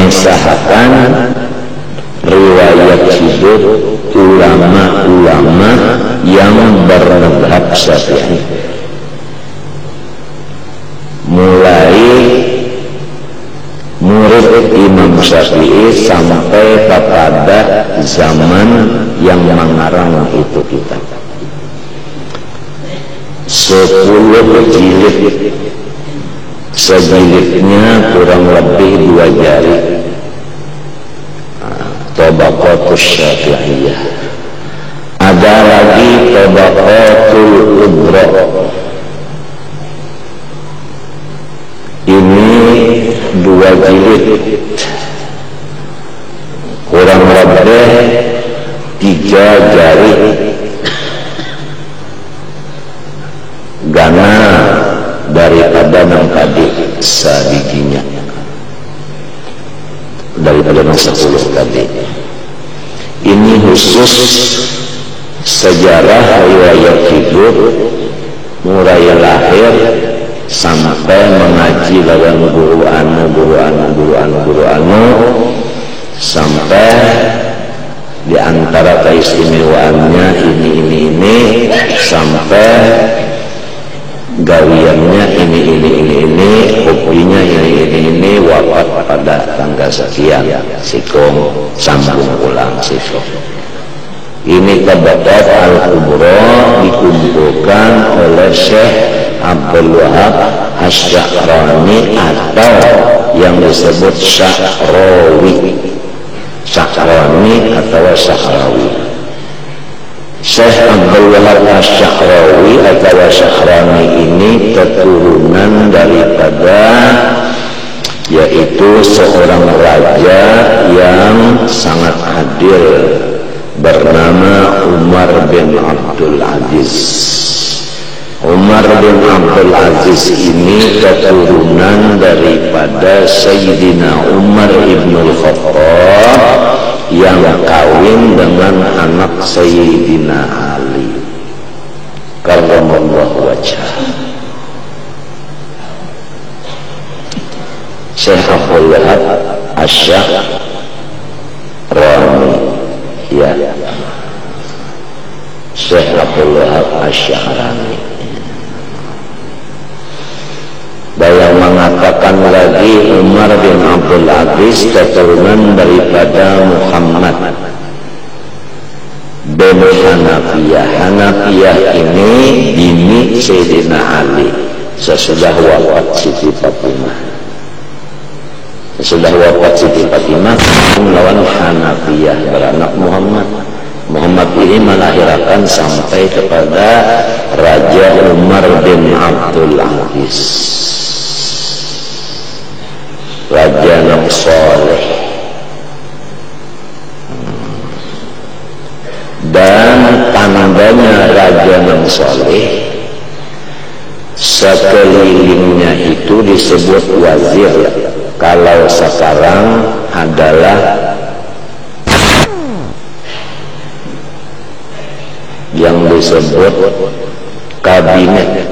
mengesahkan riwayat hidup ulama-ulama yang bermadhab Syafi'i, mulai murid Imam Syafi'i sampai kepada zaman yang mengarang itu kitab. 10 jilid, sejilidnya kurang lebih 2 jari. Tabaqatus Syafi'iyah. Ada lagi Tabaqatul Kubra. Ini 2 jilid, kurang lebih 3 jari. Gana daripada nang tadi sabijinya, daripada nang 10 tadi. Ini khusus sejarah riwayat hidup mulai lahir sampai mengaji lawan guru anu sampai di antara keistimewaannya ini sampai gawiannya ini, hobinya ini, wafat pada tanggal sekian, sikong sambung ulang sikong. Ini Tabaqat Al-Kubra dikumpulkan oleh Syekh Abdul Wahab Asy-Sya'rani atau yang disebut Sya'rawi atau Sya'rawi. Syekh Abdul Wahab Asy-Sya'rawi atau Sya'rani ini keturunan daripada, yaitu seorang raja yang sangat adil bernama Umar bin Abdul Aziz. Umar bin Abdul Aziz ini keturunan daripada Sayyidina Umar ibnul Khattab yang kawin dengan anak Sayyidina Ali karramallahu wajhah. Syekh Abdul Wahab Asy-Sya'rani, ya, Syekh Abdul Wahab Asy-Sya'rani. Yang mengatakan lagi Umar bin Abdul Aziz keturunan daripada Muhammad bin Hanafiyah. Hanafiyah ini bini Sayyidina Ali sesudah wafat Siti Fatimah. Sesudah wafat Siti Fatimah melawan Hanafiyah beranak Muhammad. Muhammad ini melahirkan sampai kepada Raja Umar bin Abdul Aziz, raja yang soleh. Dan tandanya raja yang soleh, sekelilingnya itu disebut wazir. Kalau sekarang adalah yang disebut kabinet.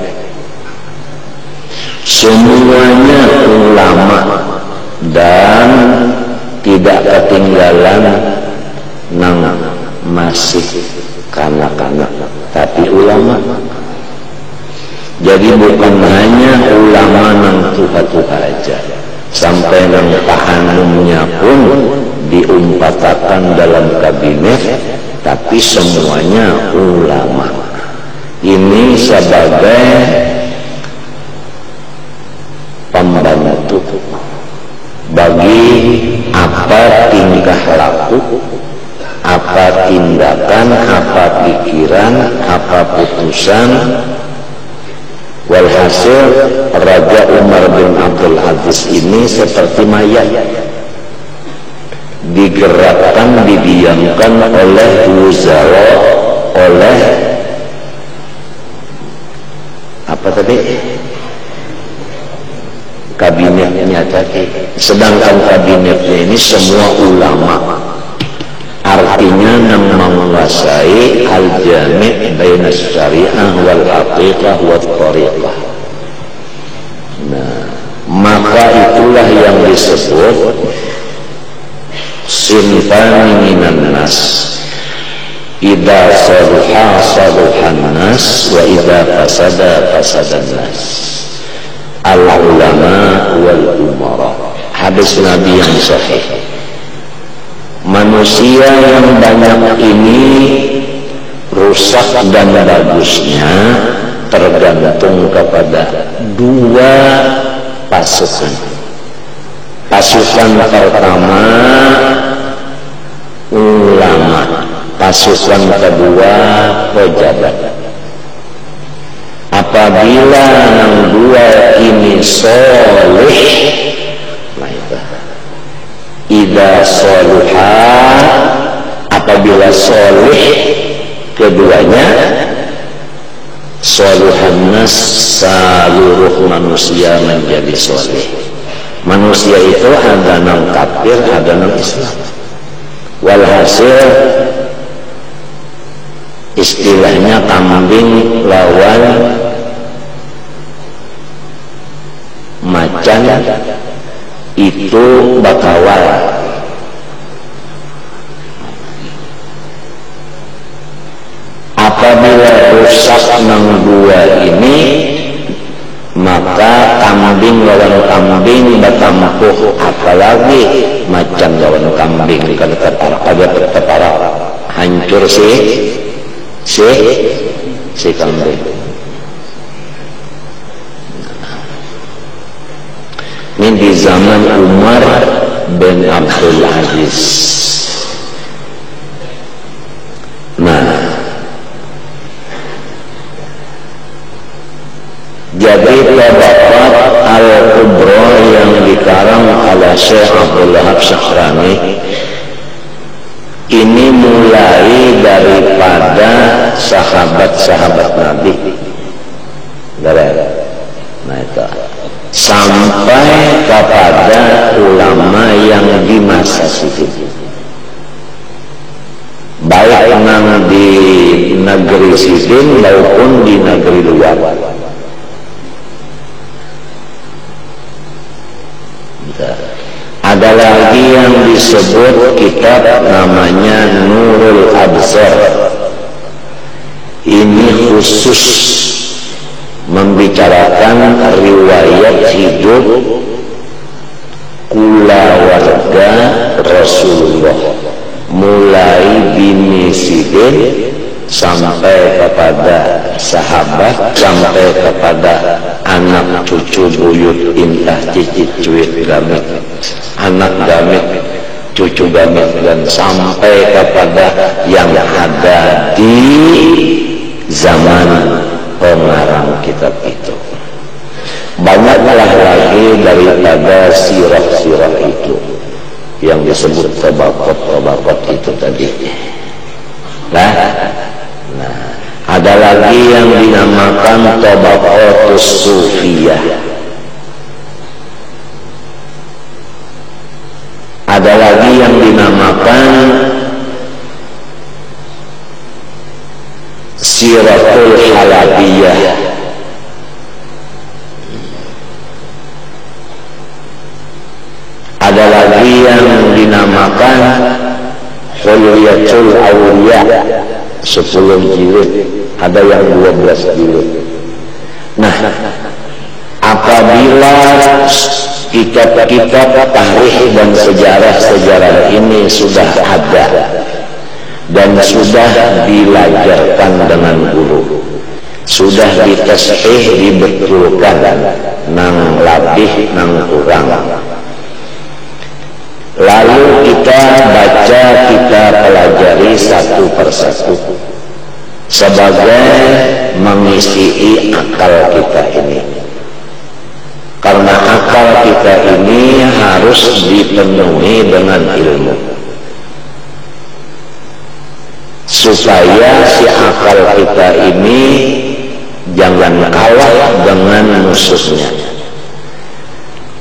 Semuanya ulama dan tidak ketinggalan nang masih kanak-kanak tapi ulama. Jadi bukan hanya ulama nang tua-tua aja, sampai nang tahanumnya pun diumpatakan dalam kabinet, tapi semuanya ulama. Ini sebagai pembantu bagi apa tingkah laku, apa tindakan, apa pikiran, apa putusan. Walhasil Raja Umar bin Abdul Aziz ini seperti mayat, digerakkan, didiamkan oleh wuzara, oleh apa tadi, kabinetnya tadi. Sedangkan kabinetnya ini semua ulama, artinya yang menguasai al-jami' baina syariah wal haqiqah wat thariqah. Nah, maka itulah yang disebut sinfani minan nas, idza saluha saluhan nas wa idza fasada fasadan nas, al ulama wal umara. Hadis Nabi yang sahih. Manusia yang banyak ini rusak dan bagusnya tergantung kepada dua pasukan. Pasukan pertama ulama, pasukan kedua pejabat. Apabila yang dua ini soleh, idza sholuha, apabila soleh keduanya, sholuhan nas, seluruh manusia menjadi soleh. Manusia itu ada yang kafir, ada yang Islam. Walhasil istilahnya kambing lawan macan itu bakawal. Apabila rusak nang dua ini, maka kambing lawan kambing batampuh, apalagi macan lawan kambing kalau terpara hancur si kambing. Ini di zaman Umar bin Abdul Aziz. Nah, jadi Tabaqat Al-Kubra yang dikarang oleh Syekh Abdul Wahab Syahrani ini mulai daripada sahabat-sahabat Nabi, nah itu, sampai kepada ulama yang di masa itu, baik nang di negeri Sidin maupun di negeri luar. Ada lagi yang disebut kitab namanya Nurul Absar. Ini khusus membicarakan riwayat hidup kulawarga Rasulullah, mulai bini Sidin sampai kepada sahabat, sampai kepada anak cucu buyut intah cicit cuit gamit, anak gamit, cucu gamit, dan sampai kepada yang ada di zaman pengarang kitab itu. Banyaklah lagi daripada sirah-sirah itu yang disebut tabaqat itu tadi. Nah, ada lagi yang dinamakan tabaqatus sufiyah. Ada lagi yang dinamakan Siratul Halabiyah. Ada lagi yang dinamakan Hulyatul Awliya, 10 jilid, ada yang 12 jilid. Nah, apabila kitab-kitab tarikh dan sejarah-sejarah ini sudah ada dan sudah dilajarkan dengan guru, sudah ditashih, dibetulkan nang labih nang kurang, lalu kita baca, kita pelajari satu persatu sebagai mengisi akal kita ini. Karena akal kita ini harus dipenuhi dengan ilmu, supaya si akal kita ini jangan kalah dengan musuhnya.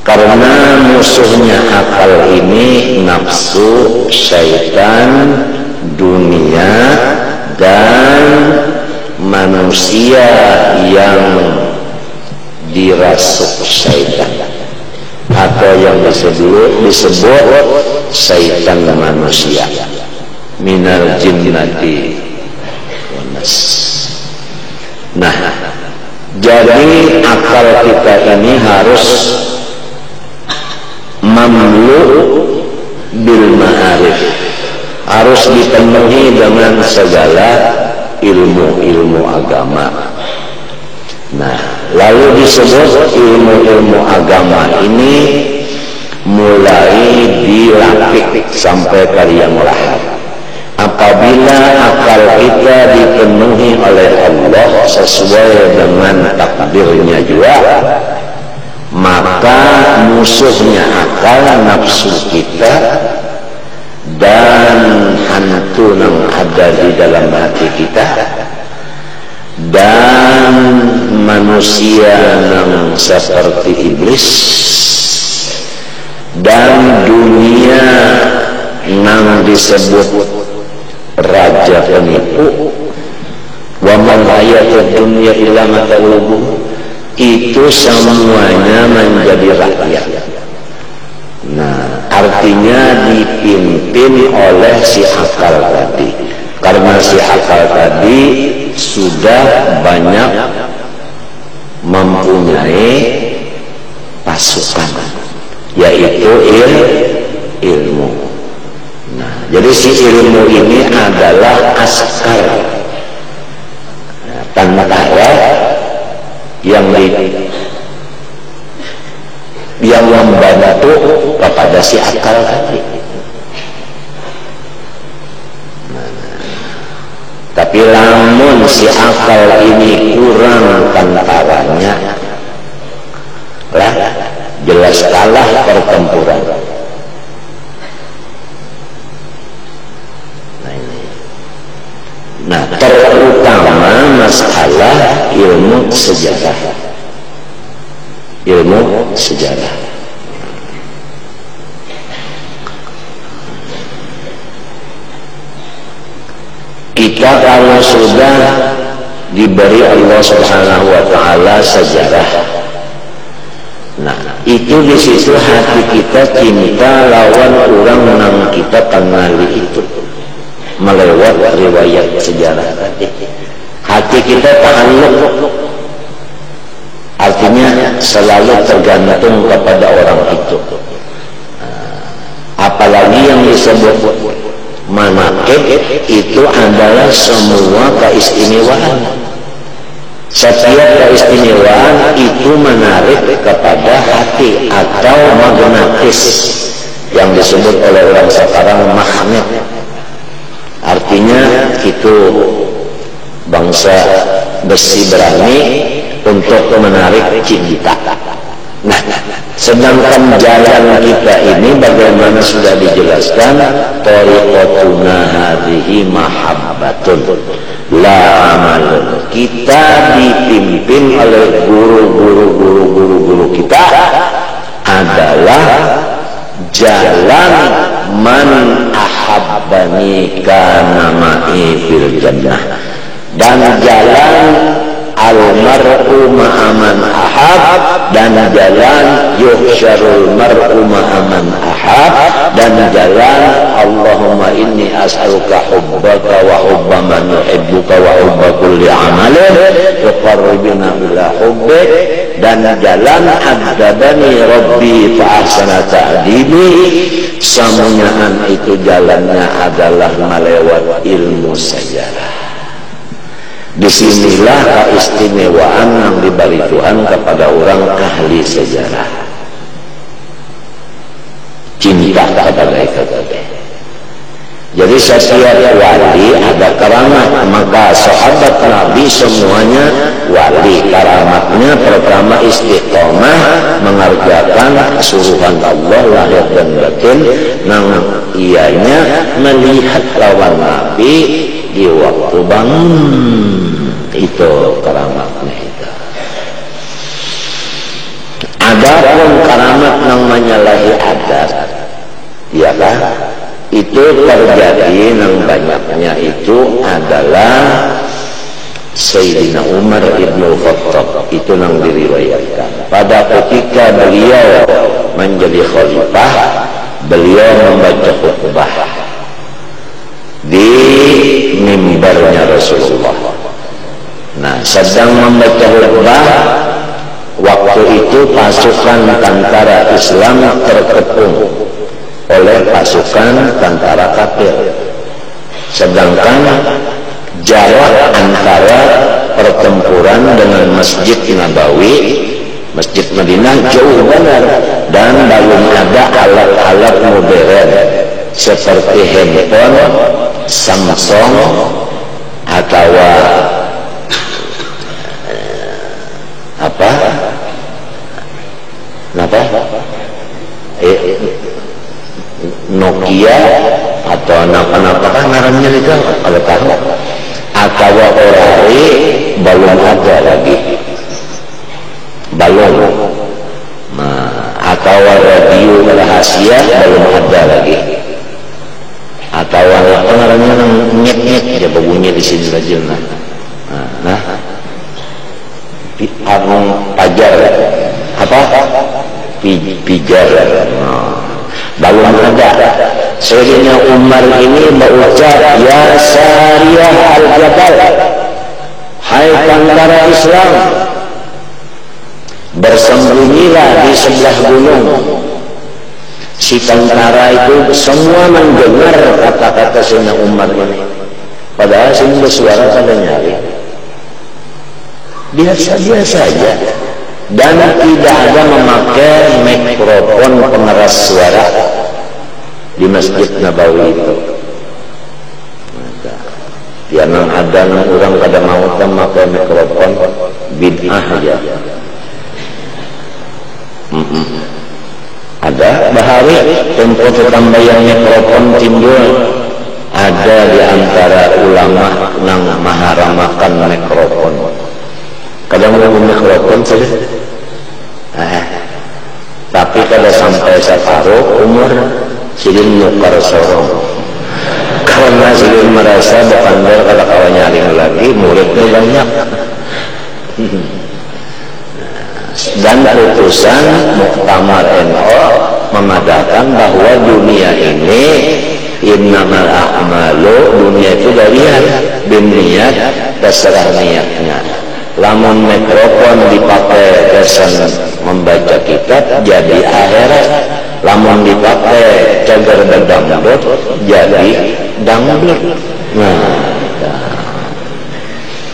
Karena musuhnya akal ini nafsu, syaitan, dunia, dan manusia yang dirasuk syaitan atau yang disebut syaitan manusia, minal jinnati wanas. Nah, jadi akal kita ini harus mamlu bil ma'arif, harus dipenuhi dengan segala ilmu-ilmu agama. Nah, lalu disebut ilmu-ilmu agama ini mulai dilapik sampai kalian lahir. Apabila akal kita dipenuhi oleh Allah sesuai dengan takdirnya juga, maka musuhnya akal nafsu kita dan hantu yang ada di dalam hati kita dan manusia yang seperti iblis dan dunia yang disebut raja penipu, wa man hayatud dunya illa mata'ul, itu semuanya menjadi rakyat. Nah, artinya dipimpin oleh si akal tadi, karena si akal tadi sudah banyak mempunyai pasukan, yaitu ilmu. Nah, jadi si ilmu ini adalah askar, tentara yang membantu kepada si akal tadi. Tapi lamun si akal ini kurang tentaranya, lah jelas kalah pertempuran. Nah, terutama masalah ilmu sejarah. Ilmu sejarah. Kita kalau sudah diberi Allah Subhanahu wa taala sejarah, nah itu di situ hati kita cinta lawan orang yang kita kenali itu melewat riwayat sejarah tadi. Hati kita ta'alluq, artinya selalu tergantung kepada orang itu. Apalagi yang disebut manaqib itu adalah semua keistimewaan. Setiap keistimewaan itu menarik kepada hati atau magnetis, yang disebut oleh orang sekarang magnet. Artinya itu bangsa besi berani untuk menarik cinta. Nah, sedangkan jalan kita ini bagaimana sudah dijelaskan, tariqatuna hadhihi mahabbatun la amalun. Kita dipimpin oleh guru kita adalah jalan man ahabbani kana ma'i fil jannah, dan jalan al-mar'u ma'aman ahab, dan jalan yuhsyarul mar'u ma'aman ahab, dan jalan Allahumma inni as'aluka hubbaka wa hubba man yuhibbuka wa hubba kulli amalin yuqarribuna ila hubbik, dan jalan adabani rabbi fa ahsana ta'dibi. Semuanya itu jalannya adalah melewat ilmu sejarah. Disinilah keistimewaan yang diberi Tuhan kepada orang ahli sejarah, cinta kepada itu. Jadi setiap wali ada keramat, maka sahabat Nabi semuanya wali. Keramatnya pertama istiqomah, mengerjakan suruhan Allah lahir dan batin, nang ianya melihat lawan Nabi di waktu bangun. Itu keramatnya itu. Adapun keramat yang menyalahi adat, ya kan? Itu terjadi yang banyaknya itu adalah Sayyidina Umar ibn Khattab. Itu yang diriwayatkan pada ketika beliau menjadi khalifah, beliau membaca khutbah di mimbarnya Rasulullah. Nah, sedang membaca khutbah, waktu itu pasukan tentara Islam terkepung oleh pasukan tentara kafir. Sedangkan jarak antara pertempuran dengan Masjid Nabawi, Masjid Madinah jauh benar, dan belum ada alat-alat modern seperti handphone, Samsung atau Nokia atau apa kan ngarannya itu kalau tahu, atau Orari belum ada lagi, belum. Nah, atau radio rahasia belum ada lagi, atau apa ngarannya nyet aja bunyi di sini saja. Nah, pajar apa pijar, belum ada. Sayyidina Umar ini berucap, ya Sariyah al-Jabal, hai tentara Islam, bersembunyilah di sebelah gunung. Si tentara itu semua mendengar kata-kata Sayyidina Umar ini, padahal sini bersuara pada nyari biasa-biasa saja, dan tidak ada memakai mikrofon pengeras suara di Masjid Nabawi itu. Tianang ada orang kada mau memakai mikrofon, bid'ah aja. Ada bahari tempo tambahan mikrofon timbul, ada di antara ulama nang maharamakan mikrofon. Kadang mau mikrofon saja, tapi kada sampai separuh umur silin nukar sorong, karena silin merasa berpandang kada kawan nyaring lagi, muridnya banyak. Dan putusan Muktamar NU mengatakan bahwa dunia ini innamal a'malu, dunia itu dari niat, terserah niatnya. Lamun mikrofon dipakai kesan membaca kitab jadi akhirat, lamun dipakai cagar dangdut jadi dangdut. Nah,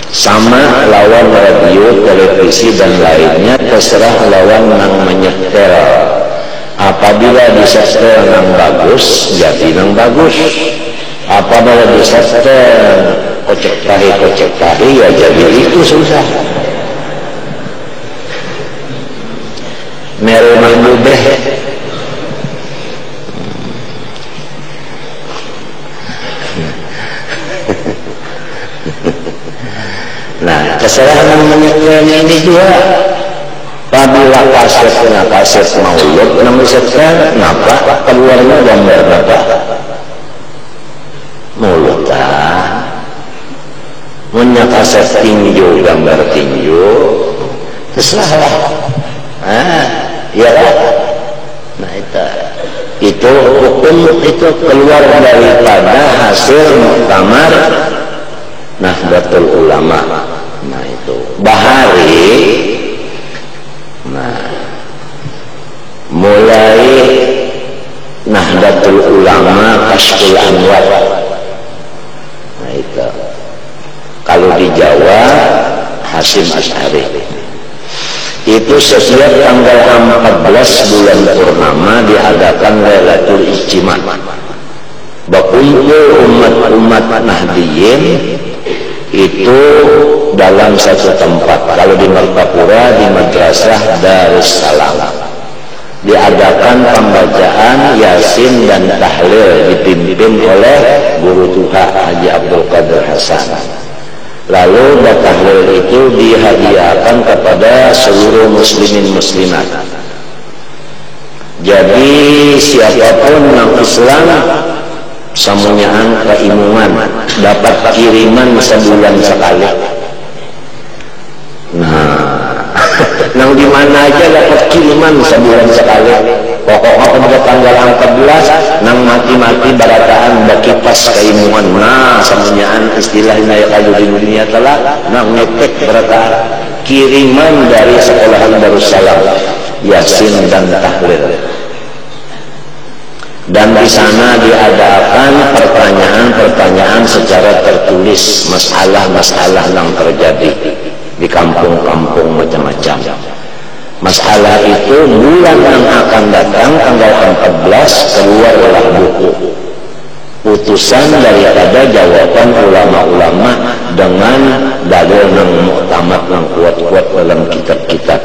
sama lawan radio, televisi dan lainnya, terserah lawan yang menyetel. Apabila disetel yang bagus, jadi yang bagus. Apabila disetel kocek tahi ya jadi itu susah. Mereka mengubah. Nah, kesalahan menyetelnya ini juga. Apabila kaset maulud yang disetel, kenapa keluarnya gambar berapa? Maulud punya kaset tinju, gambar tinju, terserah. Ya lah. Nah itu hukum itu keluar daripada hasil muktamar Nahdlatul Ulama. Nah itu bahari. Nah mulai Nahdlatul Ulama Kashful Anwar. Nah itu kalau di Jawa Hasyim Asy'ari. Itu setiap tanggal 14 bulan purnama diadakan Lailatul Ijtima'. Berkumpul umat-umat Nahdiyin itu dalam satu tempat. Kalau di Martapura di Madrasah Darussalam diadakan pembacaan Yasin dan tahlil dipimpin oleh guru Tuha Haji Abdul Qadir Hasan. Lalu tahlil itu dihadiahkan kepada seluruh muslimin muslimat. Jadi siapapun yang Islam samunyaan keimungan dapat kiriman sebulan sekali. Nah, nang di mana aja dapat kiriman sebulan sekali. pokoknya pada tanggal 14 nang mati-mati barataan bakipas kaimuan nah semuanyaan istilahnya ya kalau di dunia telah nang ngetek barataan kiriman dari sekolahan Darussalam Yasin dan tahlil. Dan di sana diadakan pertanyaan-pertanyaan secara tertulis masalah-masalah yang terjadi di kampung-kampung macam-macam. Masalah itu bulan yang akan datang tanggal 14 keluarlah buku putusan daripada jawaban ulama-ulama dengan dalil yang muktamad yang kuat-kuat dalam kitab-kitab.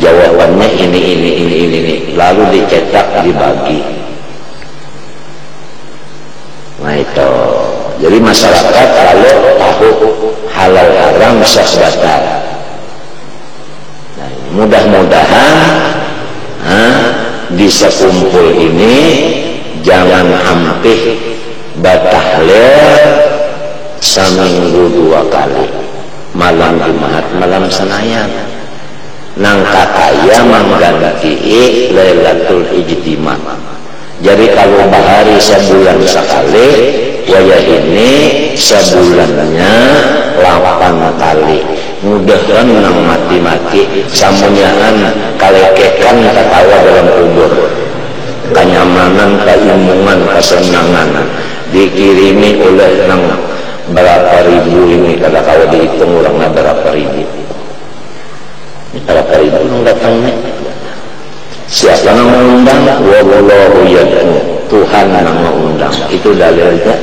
Jawabannya ini lalu dicetak dibagi. Nah itu. Jadi masyarakat kalau tahu halal haram sah batal. Nah, mudah-mudahan di sekumpul ini jangan hampir batahlil seminggu 2 kali, malam Jumat, malam Senayan. Nang kakaya mengganti Lailatul Ijtima. Jadi kalau bahari sebulan sekali, waya ini sebulannya 8 kali. Mudah-mudahan nang mati-mati samunyaan kalekekan ketawa dalam kubur. Kenyamanan, keilmuan, kesenangan dikirimi oleh nang berapa ribu ini kalau dihitung orangnya berapa ribu. Berapa ribu nang datangnya? Siapa yang mengundang? Wallahu yad'u, Tuhan yang mengundang. Itu dalilnya.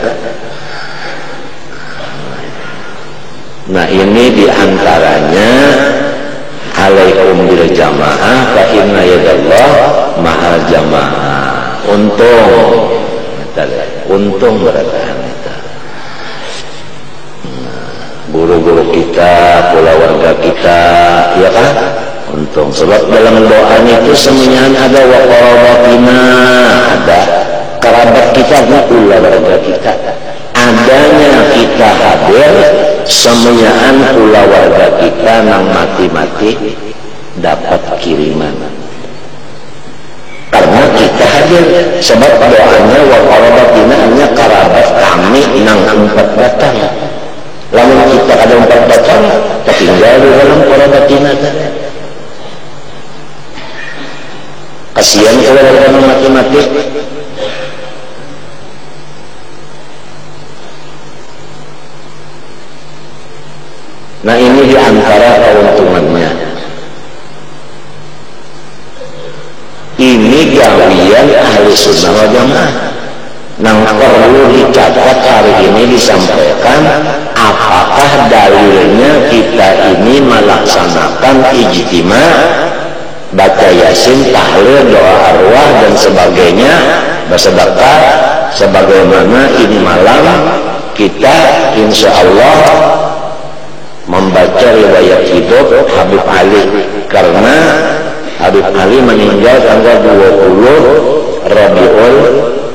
Nah ini diantaranya alaikum bil jamaah fa inna yadallah ma'al jamaah. Untung berada kita. Guru-guru kita, keluarga kita, ya kan? Untung sebab dalam doa itu semuanya ada wa qarabatina, ada kerabat kita, keluarga kita. Adanya kita hadir semuanya keluarga kita nang mati-mati dapat kiriman. Karena kita hadir sebab doanya wa qarabatina hanya kerabat kami nang 4 batang. Lamun kita ada 4 batang tertinggal di dalam qarabatina tadi. Kasihan kalau orang mati-mati. Nah ini diantara keuntungannya. Ini gawian ahli sunnah wal jamaah. Nang perlu dicatat hari ini disampaikan apakah dalilnya kita ini melaksanakan ijtima, baca yasin, tahlil, doa arwah dan sebagainya, bersedekah sebagaimana ini malam kita insya Allah membaca riwayat hidup Habib Ali, karena Habib Ali meninggal tanggal 20 Rabiul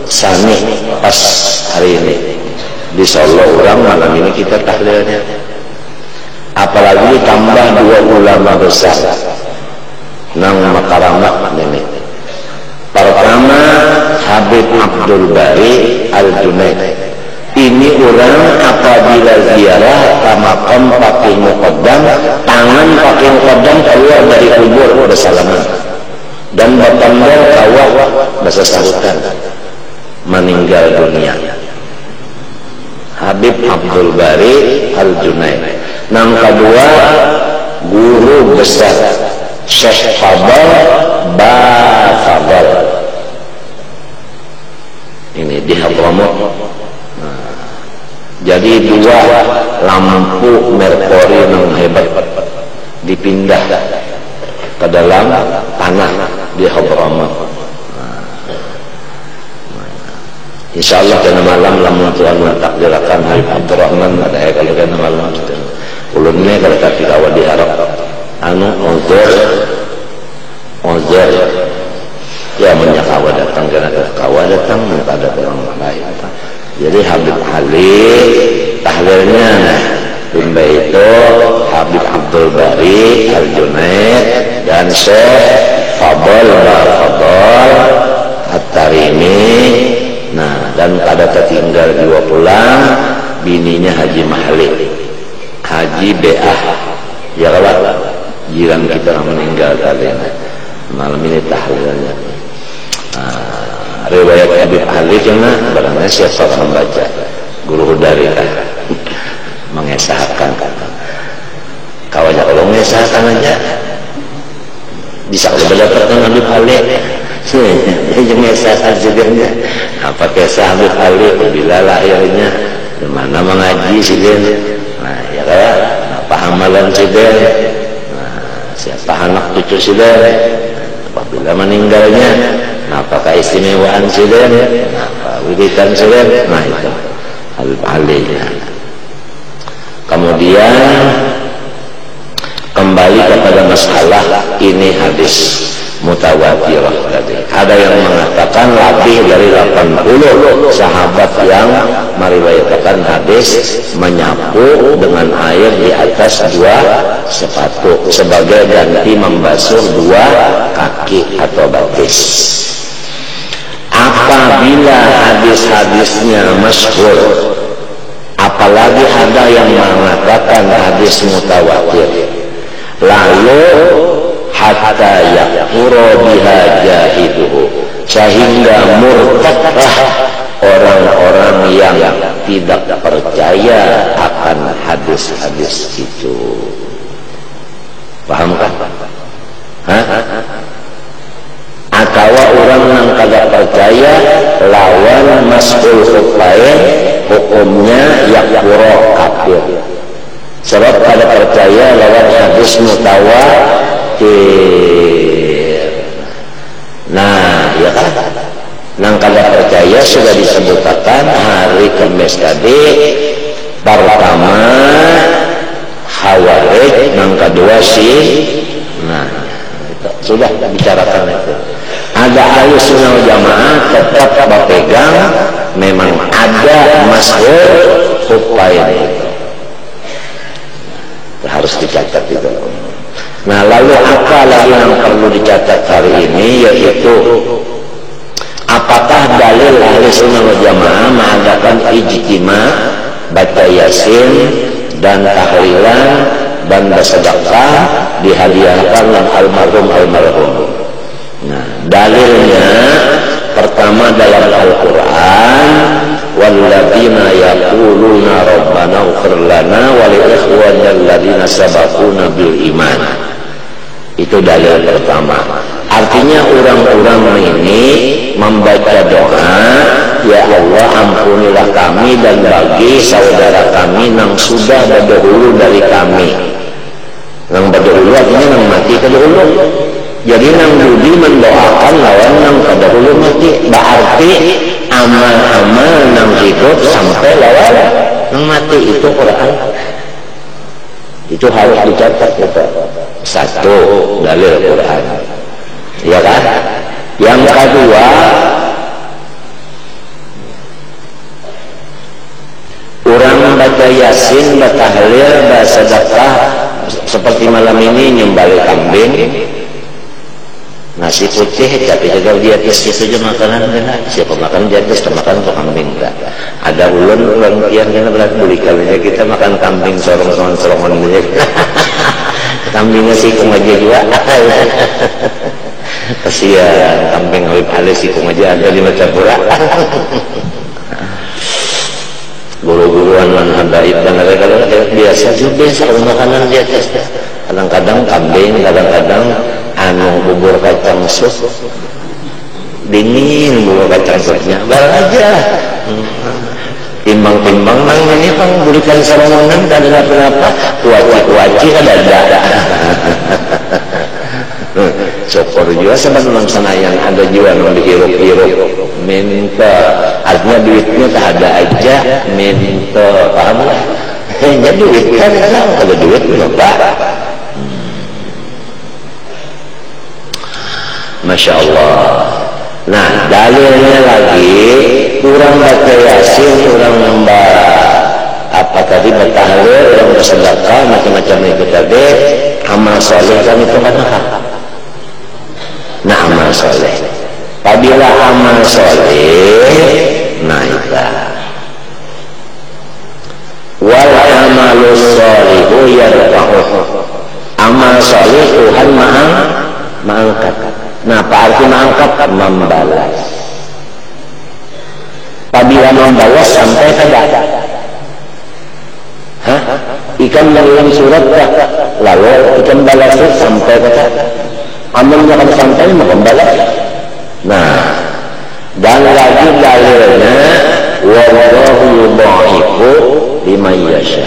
Tsani pas hari ini di Solo. Orang malam ini kita tahlilnya, apalagi tambah 2 ulama besar nang makaramah ini. Pertama Habib Abdul Bari Al-Junaid. Ini orang apabila ziarah ke makam pakai muqaddam, tangan pakai muqaddam keluar dari kubur bersalaman dan bertambah kawah bahasa sahutan meninggal dunia. Habib Abdul Bari Al-Junaid. Yang kedua guru besar Syekh Fadl Ba Fadl, ini di Hadramut. Jadi 2 lampu merkuri yang hebat dipindah ke dalam tanah di Hadramut. Insya Allah kena malam lamun Tuhan mentakdirkan Habib Abdurrahman ada kalau kena malam kita ulunnya kalau tak kawat diharap Ozer ya menyakawa datang karena kawa datang ada orang lain. Jadi Habib Ali tahlilnya bimba itu Habib Abdul Bari Al-Junaid dan Syekh Fadl Ba Fadl ini. Nah, dan pada tertinggal jiwa pulang bininya Haji Mahli, Haji Beah, ya kawan, jiran kita meninggal tadi. Malam ini tahlilnya. Riwayat Habib Ali kena barangnya siapa yang membaca, guru dari mengesahkan. Kawannya kalau mengesahkan aja bisa berdapatkan Habib Ali. Yang mengesahkan sebenarnya apa kisah Habib Ali bila lahirnya di mana mengaji sebenarnya. Nah, ya kan, apa amalan sebenarnya. Nah, siapa anak cucu sebenarnya. Apabila meninggalnya, nah, apakah istimewaan sebenarnya. Nah, apa wiridan sebenarnya. Nah, itu Habib Ali. Kemudian kembali kepada masalah ini hadis mutawatir tadi. Ada yang mengatakan lebih dari 80 sahabat yang meriwayatkan hadis menyapu dengan air di atas 2 sepatu sebagai ganti membasuh 2 kaki atau batis. Apabila hadis-hadisnya masyhur, apalagi ada yang mengatakan hadis mutawatir, lalu hatta yakfuru biha jahiduhu, sehingga murtadlah orang-orang yang tidak percaya akan hadis-hadis itu. Paham kan? Atau orang yang tidak percaya lawan mas'ul khuffain hukumnya yakfuru kafir. Sebab kada percaya lawan hadis mutawatir. Nah, ya kan? Nang kada percaya sudah disebutkan hari Kamis tadi. Pertama Khawarij, nang kedua nah, sudah bicarakan itu. Ada Ahlussunnah wal Jamaah tetap berpegang memang ada masyhur khuffain itu. Harus dicatat itu. Nah, lalu apa lagi yang perlu dicatat hari ini, yaitu apakah dalil Ahlussunnah wal Jamaah mengadakan ijtima, baca Yasin dan tahlilan dan bersedekah dihadiahkan almarhum. Nah, dalilnya pertama dalam Al-Quran, walladzina yaquluna rabbana ighfir lana wa li ikhwanina alladzina sabaquna bil iman. Itu dalil pertama. Artinya orang-orang ini membaca doa, ya Allah ampunilah kami dan bagi saudara kami yang sudah berdahulu dari kami. Yang berdahulu artinya yang mati terdahulu. Jadi yang budi mendoakan lawan yang terdahulu mati. Berarti amal-amal yang hidup sampai lawan yang mati. Itu Quran. Itu harus dicatat itu. Satu dalil Quran, ya kan? Yang kedua, orang baca Yasin, bertahlil, bersedekah seperti malam ini nyembelih kambing, nasi putih, tapi juga di atas itu aja makanan kan? Siapa makan di atas, makan untuk kambing kan? Ada ulun tiang kita berarti beli kalinya kita makan kambing sorong-sorong aja. Kambingnya sih kung aja juga. Kasihan kambing Habib Ali sih kung aja ada di Macapura. Guru-guruan man habaib dan kadang-kadang biasa juga kalau makanan di atas. Kadang-kadang kambing, kadang-kadang bubur kacang sup. Dingin bubur kacang supnya, baru aja. Timbang-timbang nang ini pang berikan sarangan tak ada apa-apa, kuaci kan ada. Syukur juga sebenarnya senayan ada juga yang dihirup-hirup minta, artinya duitnya tak ada aja minta, paham lah? Hanya duit kan, ada duit minta. Masya Allah. Nah, dalilnya lagi kurang baca Yasin, kurang apa tadi bertahlil, kurang bersedekah, macam-macam itu tadi. Amal soleh kan itu mana? Nah, amal soleh Apabila amal soleh naiklah. Wal amalus sholihu yarfa'uh. Amal soleh Tuhan mengangkat. Nah, apa arti mengangkat? Membalas. Apabila membalas sampai tidak. Ikan dalam surat lalu ikan balas sampai kata amalnya kan sampai membalas. Nah, dan lagi dalilnya wallahu yudha'ifu liman yasha.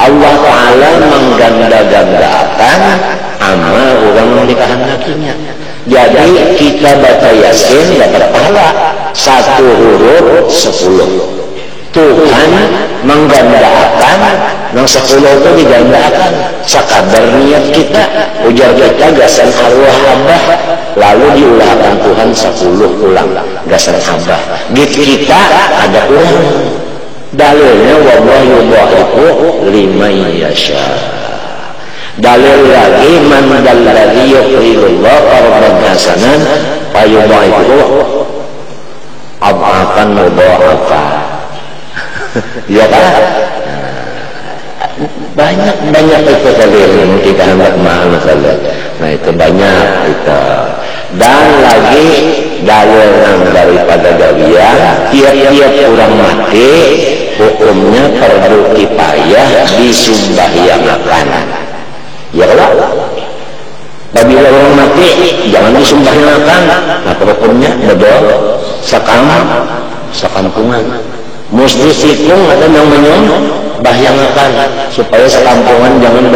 Allah Ta'ala mengganda-gandakan amal orang yang dikehendakinya. Jadi kita baca Yasin dapat pahala 1 huruf 10. Tuhan menggandakan yang 10 itu digandakan sekadar niat kita, ujar kita gasan arwah abah, lalu diulahkan Tuhan 10 ulang gasan abah. Gitu kita ada ulang. Dalilnya wallahu yudha'ifu liman yasha. Dalil lagi man dalladzi yuqridullah qardan hasanan fayudha'ifu adhafan mudha'afa. Ya kan? Banyak itu tadi yang kita hendak masalah. Nah itu banyak itu. Dan lagi dalil daripada dawiyah, tiap-tiap orang mati hukumnya fardu kifayah disumbahyangakan. Ya kan? Apabila orang mati jangan disumbahyangakan. Nah hukumnya bedo sakampungan. Mesti sikung ada yang menyumbahyangakan supaya sekampungan jangan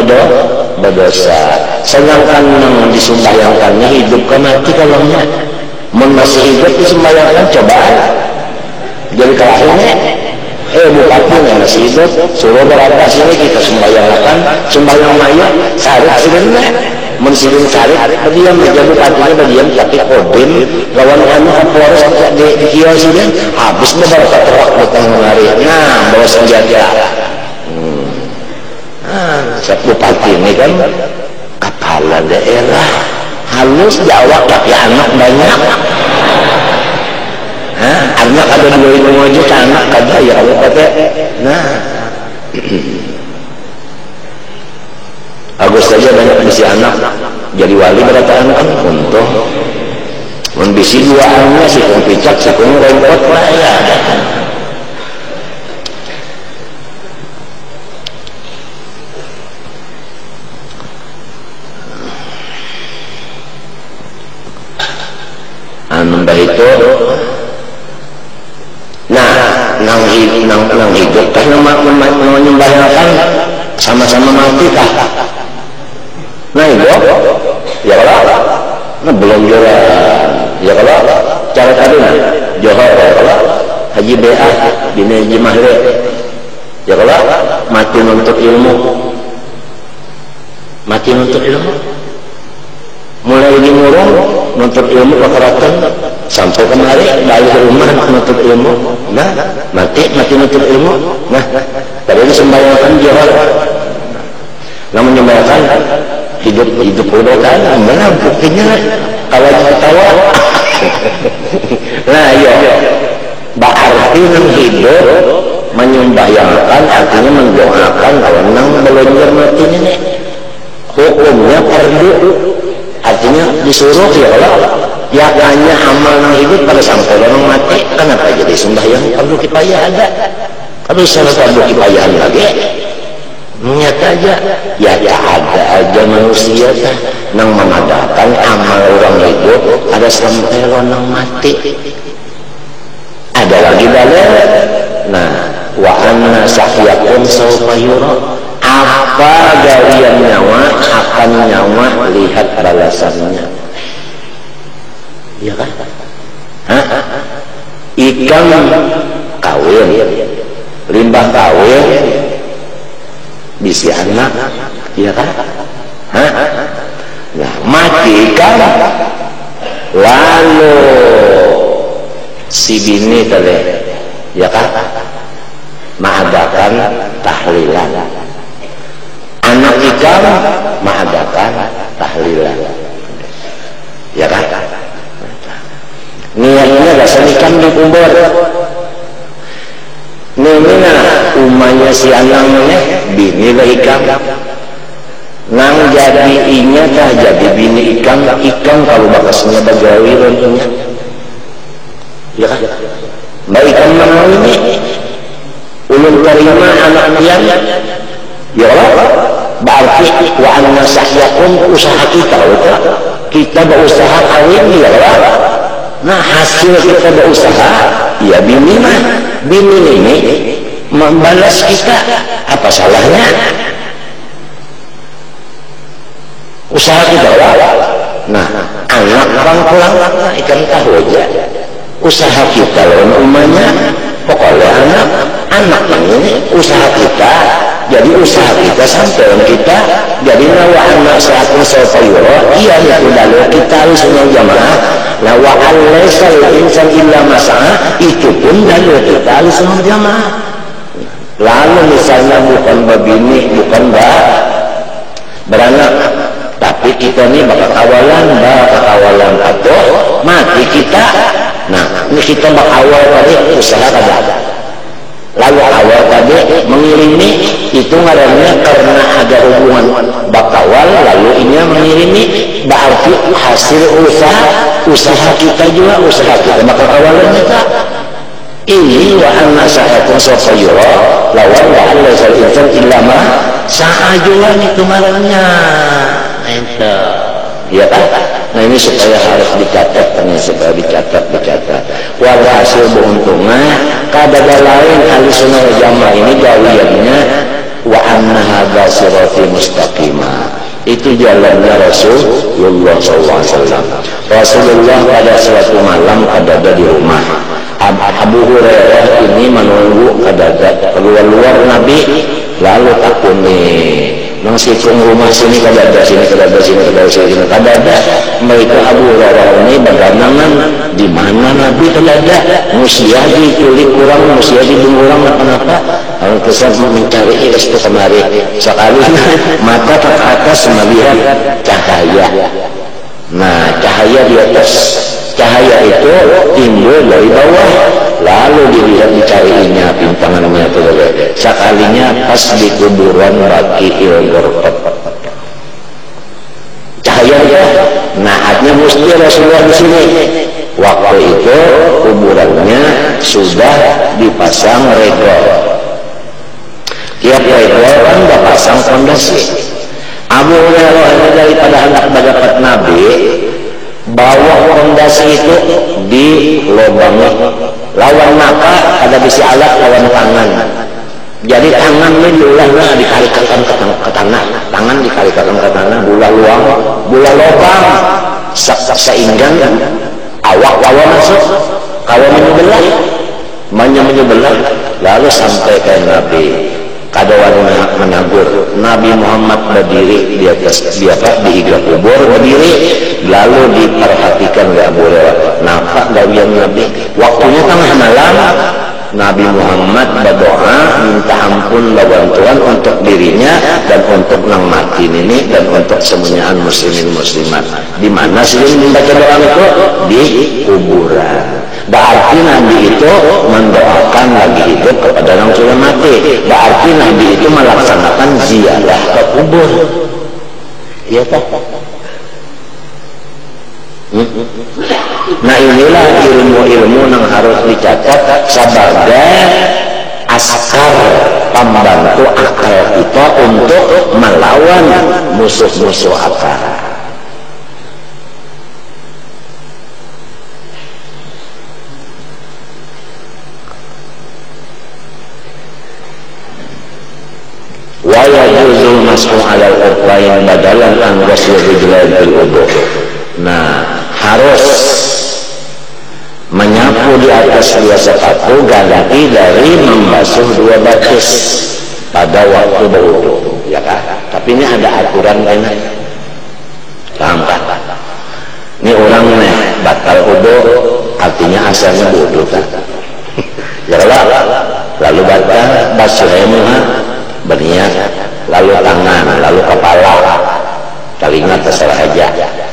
berdosa. Sedangkan yang disumbahyangannya hidup ke mati kalaunya masih hidup disumbahyangan cobaan. Jadi kelahirannya bupati yang masih hidup suruh berapa sini kita sumbayang maya sehari hasilnya mensirin sehari berdiam menjadi bupatinya berdiam tapi kodim lawan anu Kapolres di kios ini habis beberapa terak datang kemari. Nah bawa senjata bupati ini kan kepala daerah halus Jawa tapi anak banyak. Anak ada 25 juta anak kada ya kalau kata. Nah Agus saja banyak bisi anak jadi wali berapa anak kan untuk membisi 2 anaknya si kong picak si kong rempot lah ya. Anda itu nang hidup kah menyembahkan sama-sama mati kah? Nah hidup ya kalau nah belum jalan ya kalau cara tadi Johor ya kalau Haji BA bini Haji Mahre ya kalau mati untuk ilmu mulai dimurung nuntut ilmu kekeratan sampai kemari dari rumah nuntut ilmu. Nah mati nuntut ilmu. Nah tadi sembahyangkan Johor namun sembahyangkan hidup udah kan mana buktinya kalau ketawa. Nah iya berarti nang hidup menyembahyangkan artinya mendoakan kalau nang belonjar matinya nih hukumnya fardu. Artinya disuruh ya Allah ya hanya amal yang hidup pada sampai orang mati. Kenapa jadi sembahyang fardu kifayah ada? Kalau salah fardu kifayah lagi nyata aja ya ada aja manusia yang mengadakan amal orang hidup ada sampai orang mati. Ada lagi dalil. Nah wa anna sahyakum sawfa yura, apa galian nyawa akan nyawa lihat balasannya. Iya kan? Ikan kawin, limbah kawin, bisi anak, iya kan? Nah mati ikan, lalu si bini tadi, ya kan? Mengadakan tahlilan. Anak ikan mengadakan tahlilan, ya kan? niatnya gak senikan di kubur. Nemina umanya si anangnya bini lah ikam. Nang jadi inya tah jadi bini ikam kalau bakasnya bagawi rontonya. Ya kan? Mbak ikam mana ini? Ulun karima anak pian. Ya Allah. Berarti wa anna sahyakum usaha kita betul. Kita berusaha kawin ya Allah. Nah hasil kita berusaha ya bini mah bini ini membalas kita, apa salahnya usaha kita Allah. Nah anak orang ikan tahu aja usaha kita lawan umanya pokoknya anak ini usaha kita. Jadi usaha kita sampai kita jadi nawa anak saatnya sopayuro iya itu lalu kita harus jamaah nawa alaisa insan illa masalah itu pun lalu kita harus jamaah. Lalu misalnya bukan babini bukan beranak tapi kita ini bakal kawalan atau mati kita. Nah ini kita bakal awal tadi usaha kada. Lalu awal tadi mengirimi itu ngarannya karena ada hubungan bakawal lalu ini mengirimi berarti hasil usaha kita juga usaha kita bakal awalan kita ini wa anna sa'atun sofayura lawan wa Allah sal'insan illama sa'a juga itu ngarannya ente ya kan? Nah ini supaya harus dicatat supaya dicatat walhasil beruntungnya kadada lain ahli sunnah wal jamaah ini gawiannya wa anna hadza sirati mustaqimah itu jalannya Rasulullah SAW. Rasulullah pada suatu malam kadada di rumah Abu Hurairah ini menunggu kadada keluar Nabi lalu takuni nang sikung rumah sini kadada mereka Abu Hurairah ini baganangan di mana Nabi kadada musia diculik kurang musia dibunuh orang kenapa kalau kesan mencari restu kemari sekali mata ke atas melihat cahaya. Nah cahaya di atas cahaya itu timbul dari bawah lalu dilihat dicarinya pintangannya itu sekalinya pas di kuburan baki ilgorpet cahaya itu naatnya mesti Rasulullah di sini waktu itu kuburannya sudah dipasang regol tiap regol kan udah pasang fondasi. Abu Hurairah daripada anak dapat Nabi bawa fondasi itu di lubangnya lawan maka ada bisi alat lawan tangan jadi tangannya diulahnya dikalikakan ke tanah tangan dikalikakan ke tanah bola luang bola lubang sehingga awak masuk kawan menyebelah lalu sampai ke Nabi kadawan menagur Nabi Muhammad berdiri di atas di iga kubur berdiri lalu diperhatikan oleh Abu Hurairah nampak gawian Nabi waktunya tengah malam Nabi Muhammad berdoa minta ampun lawan Tuhan untuk dirinya dan untuk nang mati ini dan untuk semuanya muslimin muslimat di mana sih membaca doa itu di kuburan. Berarti Nabi itu mendoakan lagi hidup kepada orang sudah mati. Berarti Nabi itu melaksanakan ziarah ke kubur. Iya tak? Nah inilah ilmu-ilmu yang harus dicatat sebagai askar pembantu akal kita untuk melawan musuh-musuh akal. Wa yajuzul mas'u 'alal urfain badalan an ghusl rijlain bil wudu. Nah, harus menyapu di atas dua sepatu ganti dari membasuh dua batis pada waktu berwudu, ya kan? Tapi ini ada aturan kan? Paham kan? Ini orang nih batal wudu, artinya asalnya wudu kan? Ya lalu batal basuh muha berniat, lalu tangan, lalu kepala, telinga terserah aja.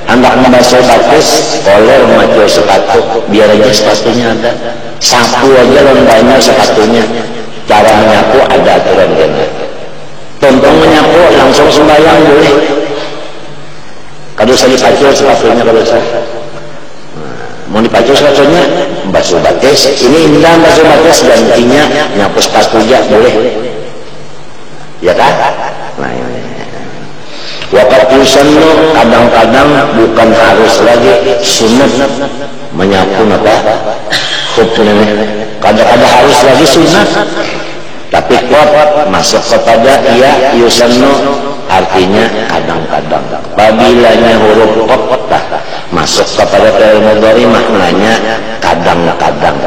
hendak membasuh batis koler maju sepatu, biar aja sepatunya ada, sapu aja lembanya sepatunya. Cara menyapu ada aturan gini. Tonton menyapu langsung sembahyang boleh. Kalau saya dipacu sepatunya, kalau saya mau dipacu sepatunya, basuh batis. Ini indah basuh batis, gantinya nyapu sepatunya boleh. Ya kan? Nah ini. Waktu sunnah kadang-kadang bukan harus lagi sunat menyapu apa? Kadang-kadang harus lagi sunat. Tapi kot masuk kepada iya yusannu artinya kadang-kadang. Apabila huruf kot masuk kepada fi'il mudhari maknanya kadang-kadang,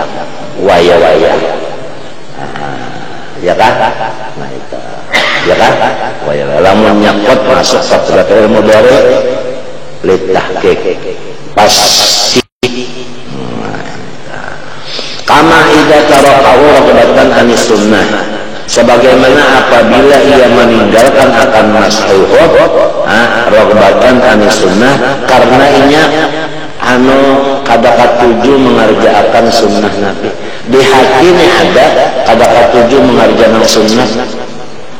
waya-waya. Ya kan? Nah itu. Ya kan? Waya-waya. Lamun nyakot masuk kepada fi'il mudhari litahqiq pasti. Kama idza tarakahu raghbatan anis sunnah, sebagaimana apabila ia meninggalkan akan mas'huhud raghbatan anis sunnah, karena inya kada katuju mengerjakan sunnah Nabi. Di hati ini ada kada katuju mengerjakan sunnah,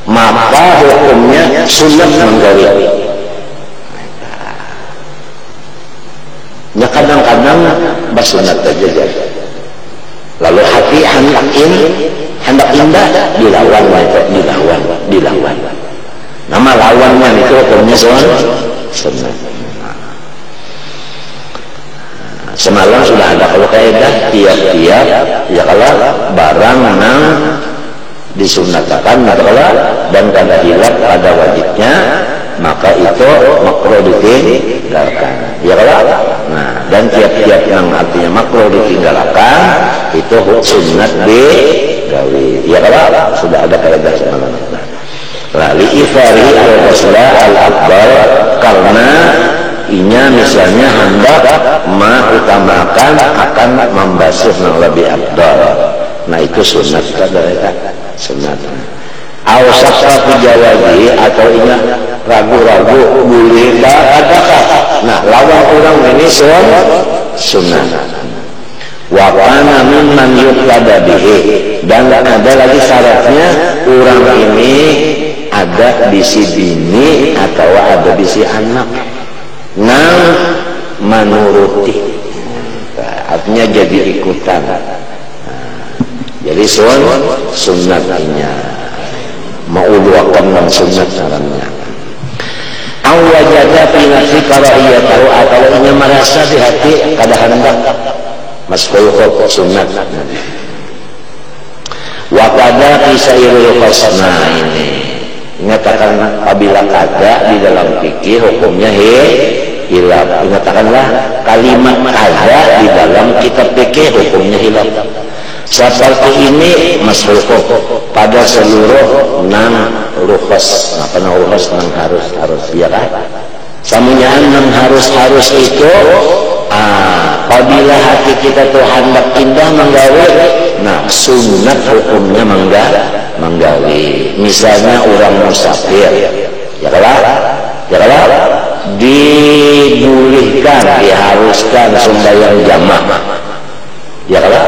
maka hukumnya sunnah menggawi. Ya kadang-kadang basunat saja. Lalu hati hendak indah dilawan. Nama lawannya itu hukumnya sunnah. Semalam sudah ada kalau kaidah tiap-tiap ya kalau barang nang disunatkan dan kada hilaf pada wajibnya, maka itu makruh ditinggalkan. Ya kalau dan tiap-tiap yang artinya makruh ditinggalkan itu sunnat digawi. Ya kalau sudah ada kaidah semalam. Lalu ifari al-ghusla al-akbar, karena inya misalnya hendak mengutamakan akan membasuh yang lebih afdal. Nah itu sunnat sunat. Awsaq jawabi atau inya ragu-ragu boleh adakah? Nah lawan orang ini sunnah. Wa kana mimman yuqtada bihi, dan ada lagi syaratnya orang ini ada bisi bini atau ada bisi anak nang menuruti, artinya jadi ikutan. Jadi sunnatnya ma'udwakan dan sunnat sarannya. Awwajada fi nafsi karahiyatahu, atau inya merasa di hati kada hendak mas'ul sunnat. Wa kada fi sairil qasna, ini mengatakan apabila kada di dalam fikih hukumnya hilaf. Mengatakanlah kalimat kada di dalam kitab fikih hukumnya hilaf. Seperti ini masuk pada seluruh nang rukhas. Apa nang rukhas? Nang harus ya kan? Samunyaan nang harus itu apabila hati kita tuh hendak indah menggawe, nah sunat hukumnya menggawe. Misalnya orang musafir, ya kalau dibolehkan, diharuskan sembahyang jamaah, ya kalau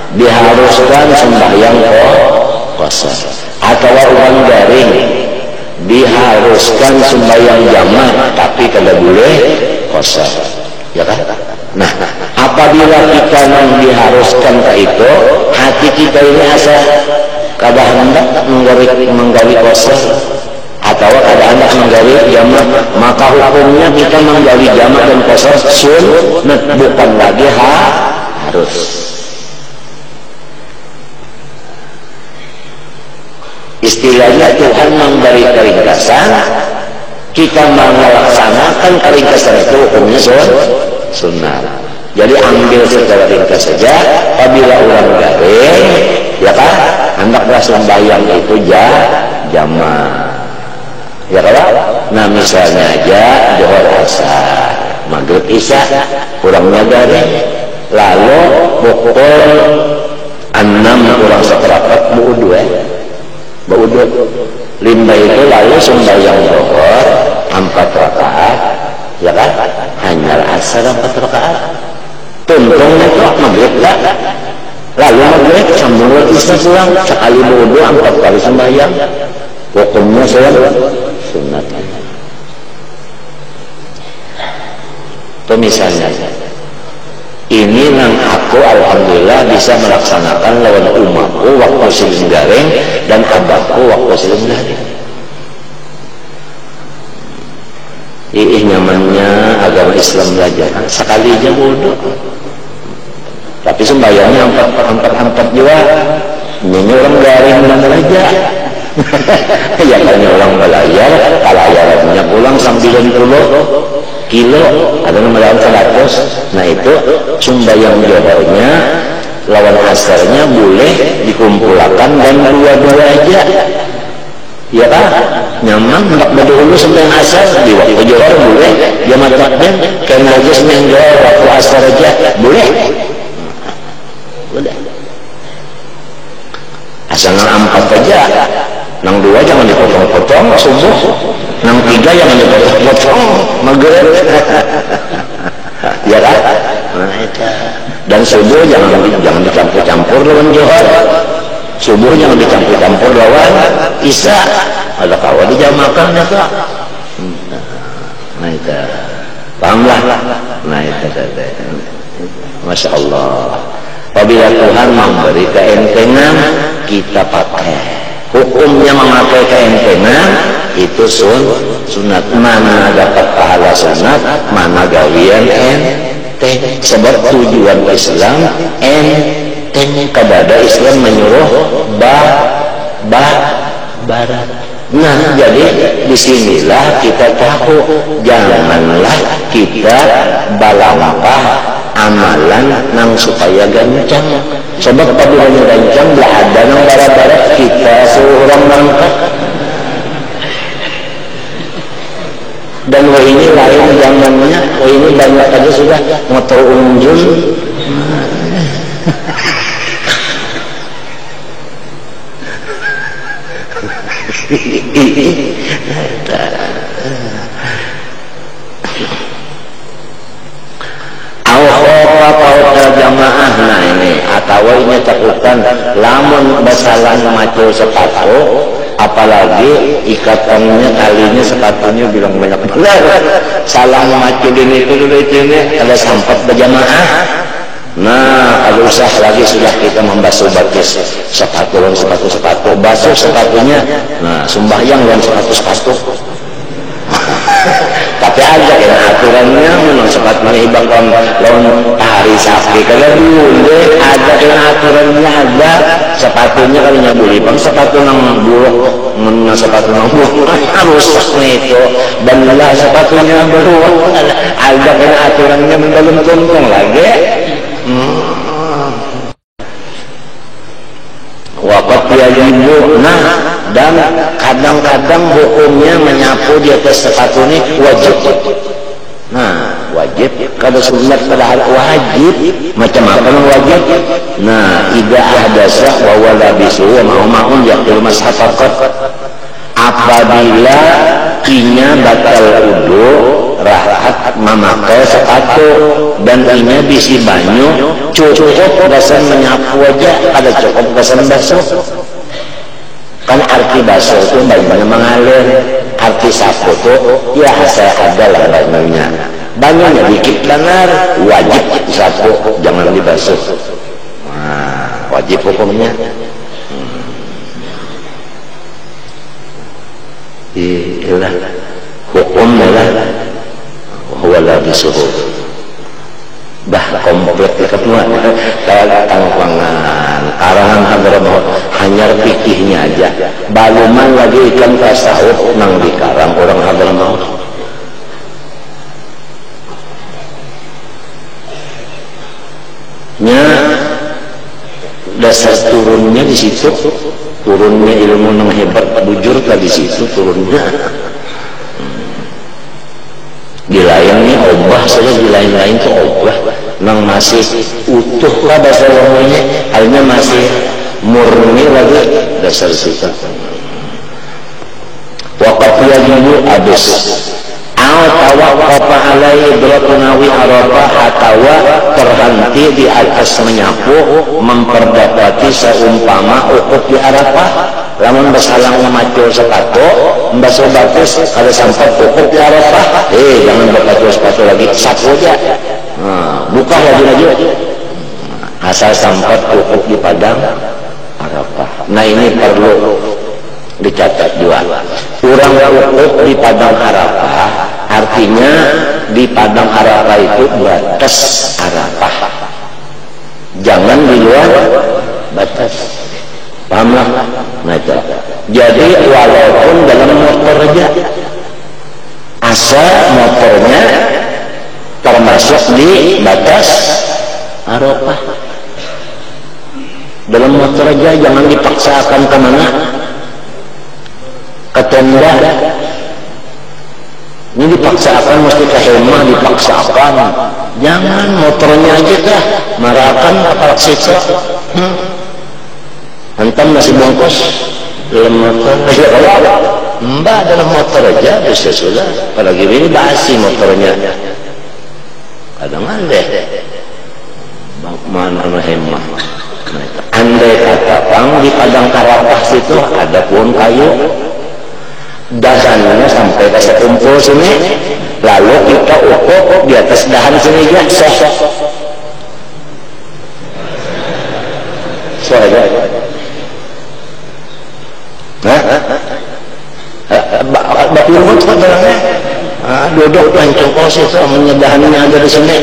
diharuskan sembahyang qasar, atau orang garing diharuskan sembahyang jamaah tapi kada boleh qasar, ya kan? Nah, apabila kita yang diharuskan ke itu, hati kita ini asa kada hendak menggawi qasar atau kada hendak menggawi jamaah, maka hukumnya kita menggawi jamaah dan qasar sunnah, bukan lagi harus. Istilahnya Tuhan memberi keringkasan, kita melaksanakan keringkasan itu hukumnya sunnah. Jadi ambil secara ringkas saja. Apabila orang garing, ya kan, hendaklah sembahyang itu jamaah. Ya kan? Nah misalnya aja zuhur asar, maghrib isya, kurangnya garing, lalu pukul 6 kurang seperempat baudu limba itu lalu sembahyang zuhur 4 rakaat, ya kan? Hanya asar 4 rakaat. Tuntungnya itu maghrib lah. Lalu maghrib sambung isya pulang, sekali wudu 4 kali sembahyang. Hukumnya saya sunat. Itu misalnya. Ini yang aku alhamdulillah bisa melaksanakan lawan umatku waktu siling garing dan abahku waktu siling garing. Nyamannya agama Islam belajar sekali aja wudu, tapi sembahyangnya 4 juga. Ini orang garing dan belajar. Ya karena orang belajar kalayarannya pulang 90 kilo, ada nomor 100. Nah itu sembahyang johornya lawan asarnya boleh dikumpulkan dan dua-dua aja. Ya kan? Nyaman hendak berdahulu sembahyang asar di waktu johor boleh, dia matahari karena aja sembahyang johor waktu asar aja boleh. Boleh. Asal 4 aja. Nang 2 jangan dipotong-potong subuh. Nang 3 jangan dipotong-potong maghrib. Ya kan? Nah, itu. Dan subuh jangan dicampur-campur lawan johor. Subuh jangan dicampur-campur lawan isya. Ada kawan dijamakan ya Kak. Nah itu. Pahamlah. Nah itu. Masya Allah. Apabila Tuhan memberi keentengan, kita pakai. Hukumnya memakai keentengan itu sunat. Mana dapat pahala sunat, mana gawian enteng. Sebab tujuan Islam enteng. Kadada Islam menyuruh barat. Nah, jadi disinilah kita tahu janganlah kita balangkah amalan nang supaya gancang. Sebab apabila gancang tidak ada nang barat-barat kita seorang langkah. Dan ini lain zamannya, ini banyak aja sudah motor unjul. Jamaah. Nah ini atau ini cakupan lamun basalan macul sepatu, apalagi ikatannya talinya sepatunya bilang banyak benar. Salah macul ini ada sampat berjamaah. Nah kalau usah lagi sudah kita membasuh batis sepatu, basuh sepatunya. Nah sembahyang dan sepatu. Tapi ada ya aturannya, memang sepatunya ibangkan lawan hari sapi kalau dulu ada yang aturannya, ada sepatunya kalinya boleh bang sepatu nang buruk, sepatu nang buruk rusak itu, dan lah sepatunya baru ada yang aturannya belum tuntung lagi. Wakat yajibu. Nah dan kadang-kadang hukumnya menyapu di atas sepatu ini wajib. Nah wajib kalau sunat padahal wajib. Macam apa yang wajib? Nah idza ahdasa wa wala bisu wa ma'un yaqul mashafakat. Apabila inya batal wudu rahat memakai sepatu dan inya bisi banyu, cukup gasan menyapu aja, ada cukup gasan basuh. Kan arti basuh itu banyak mengalir, arti sapu itu ya saya ada lah banyunya dikit benar, wajib sapu jangan dibasuh. Nah, wajib hukumnya. Inilah hukum adalah wala bisuhu. Dah komplit ketemu tangpangan karangan Hadramaut hanya fikihnya aja. Baluman lagi ikan tasawuf nang dikarang orang Hadramaut. Nya dasar turunnya di situ, turunnya ilmu nang hebat bujur di situ turunnya. Di lainnya obah saja, di lain-lain itu obah nang masih utuh lah bahasa orangnya, halnya masih murni lagi dasar kita. Waqat yajibu abis tawaqqafa alaihi idratunawi arafah, atawa terhenti di atas menyapu memperdapati seumpama ukuf di Arafah. Lamun basalang macul sepatu mbasuh batus kalau sampai ukuf di Arafah, jangan berpatu sepatu lagi, sapu aja, buka lagi asal sampai ukuf di padang Arafah. Nah ini perlu dicatat juga. Kurang ukuf di padang Arafah artinya di padang Arafah itu batas Arafah, jangan di luar batas. Paham lah? Nah itu. Jadi walaupun dalam motor aja, asal motornya termasuk di batas Arafah. Dalam motor aja jangan dipaksakan kemana, ke tenda. Ini dipaksakan mesti ke hemah, dipaksakan. Jangan, motornya aja dah marakan kapal siksa. Hantam nasi bungkus dalam motor, mbak dalam motor aja bisa sudah. Apalagi ini basi motornya, kadang andai mana hemah. Andai kata bang di padang Arafah situ ada pohon kayu, dahannya sampai ke sekumpul sini, lalu kita ukuk di atas dahan sini ya, soalnya bapak rumah sebenarnya duduk lancung kos itu menyedahannya ada di sini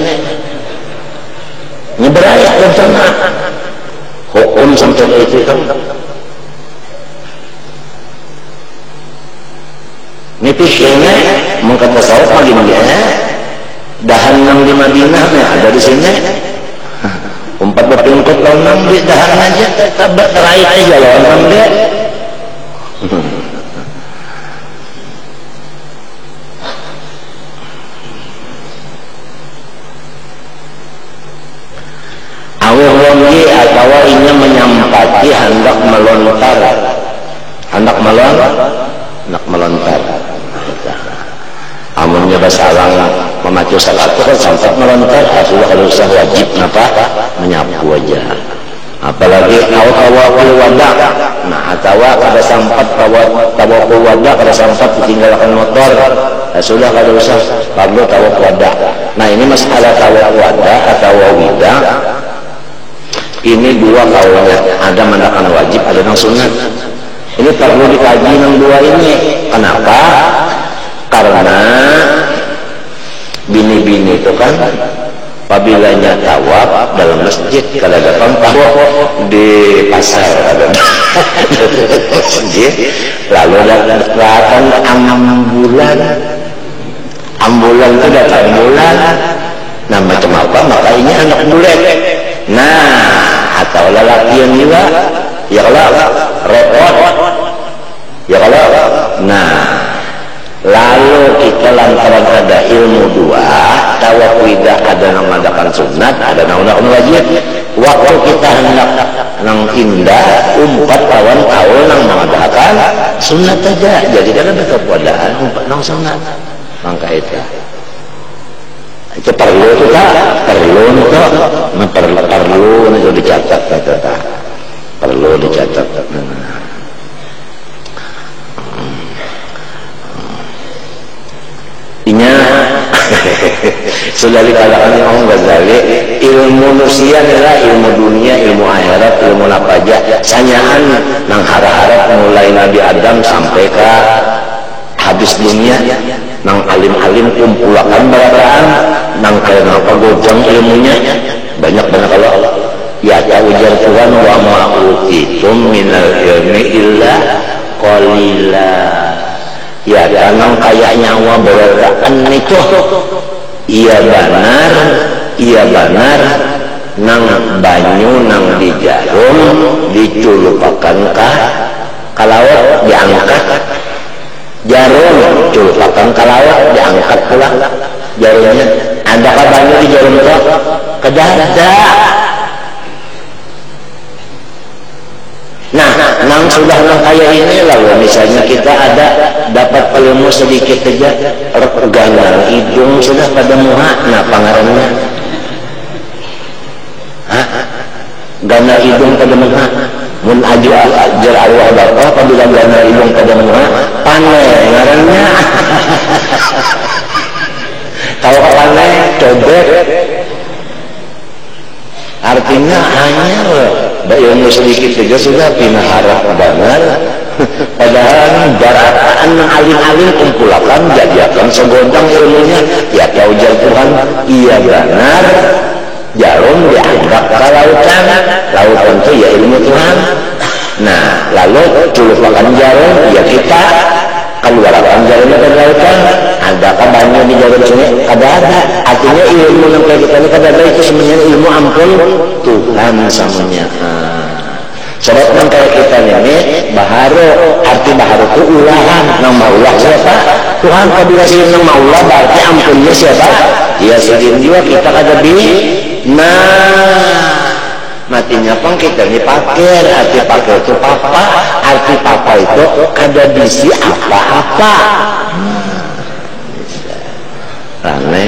nyeberaya dan sana hukum sampai itu kan nipis ini mengkata sawah pagi dahan yang di Madinah ada di sini umpat berpingkut lawan di dahan aja tabak terakhir aja lawan dia. Awal rongi atau ini menyampati hendak melontar, hendak melontar. Amunnya basalang memacu salat kan sampai melontar, Rasulullah kalau usah wajib apa menyapu aja. Apalagi tawaful wada. Nah, kada sampat tawaful wada, kada sampat ditinggalkan motor. Rasulullah kalau usah perlu tawaf wada. Nah, ini masalah tawaf wada atau wida. Ini dua kaulnya, ada mandakan wajib, ada yang sunat. Ini perlu dikaji yang dua ini. Kenapa? Karena bini-bini itu kan apabila tawaf dalam masjid, kalau ada tempat di pasar ada masjid, lalu datang ambulan itu datang bulan, nah macam apa? Maka ini anak bulan. Nah, atau lelakian juga, ya kalau repot, ya kalau, nah. Lalu kita lantaran ada ilmu dua, tawaf wida ada yang mengadakan sunat, ada yang mengadakan wajib. Waktu kita hendak nang indah, umpat kawan tahu nang mengadakan sunat aja. Jadi kan ada kepadaan umpat nang sunat. Maka itu perlu itu tak? Perlu itu dicatat kata. Perlu dicatat. Inya sudah dikatakan Imam Ghazali, ilmu manusia adalah ilmu dunia, ilmu akhirat, ilmu apa aja. Sanyaan nang harap-harap mulai Nabi Adam sampai ke habis dunia, nang alim-alim kumpulakan barataan, nang kaya apa gojang ilmunya banyak-banyak. Kalau ya ujar Tuhan, wa ma'utitum minal ilmi illa qalila. Ya karena kayak nyawa berataan itu iya benar nang banyu nang di jarum diculupakan kalawat diangkat jarum culupakan kalawat diangkat pula jarumnya. Adakah banyu di jarum itu? Kedada Nah, nang sudah nang kayak ini lalu misalnya kita ada dapat ilmu sedikit saja, regangan hidung sudah pada muha, nah pangarannya, gana hidung pada muha, mun ajar Allah bapak apabila gana hidung pada muha, panai ngarannya, kalau panai cobek, artinya hanya ilmu sedikit saja sudah pinaharap benar. Padahal barataan alim-alim kumpulakan jadikan segondang ilmunya ya ujar Tuhan iya benar jarum dianggap ke lautan itu ya ilmu Tuhan. Nah lalu culupakan jarum ya kita keluarkan jarumnya ke lautan, adakah banyak di jarum sungai? Ada. Artinya ilmu yang kayak kita ini ada itu sebenarnya ilmu ampun Tuhan samanya. Sebab yang kayak kita ini baharu, arti baharu itu ulahan. Nama ulah siapa? Tuhan apabila sih nama ulah berarti ampunnya siapa? Ya sendiri juga kita ada di. Nah matinya pun kita ini pakir, arti pakir itu papa, arti papa itu ada di si apa-apa. Ramai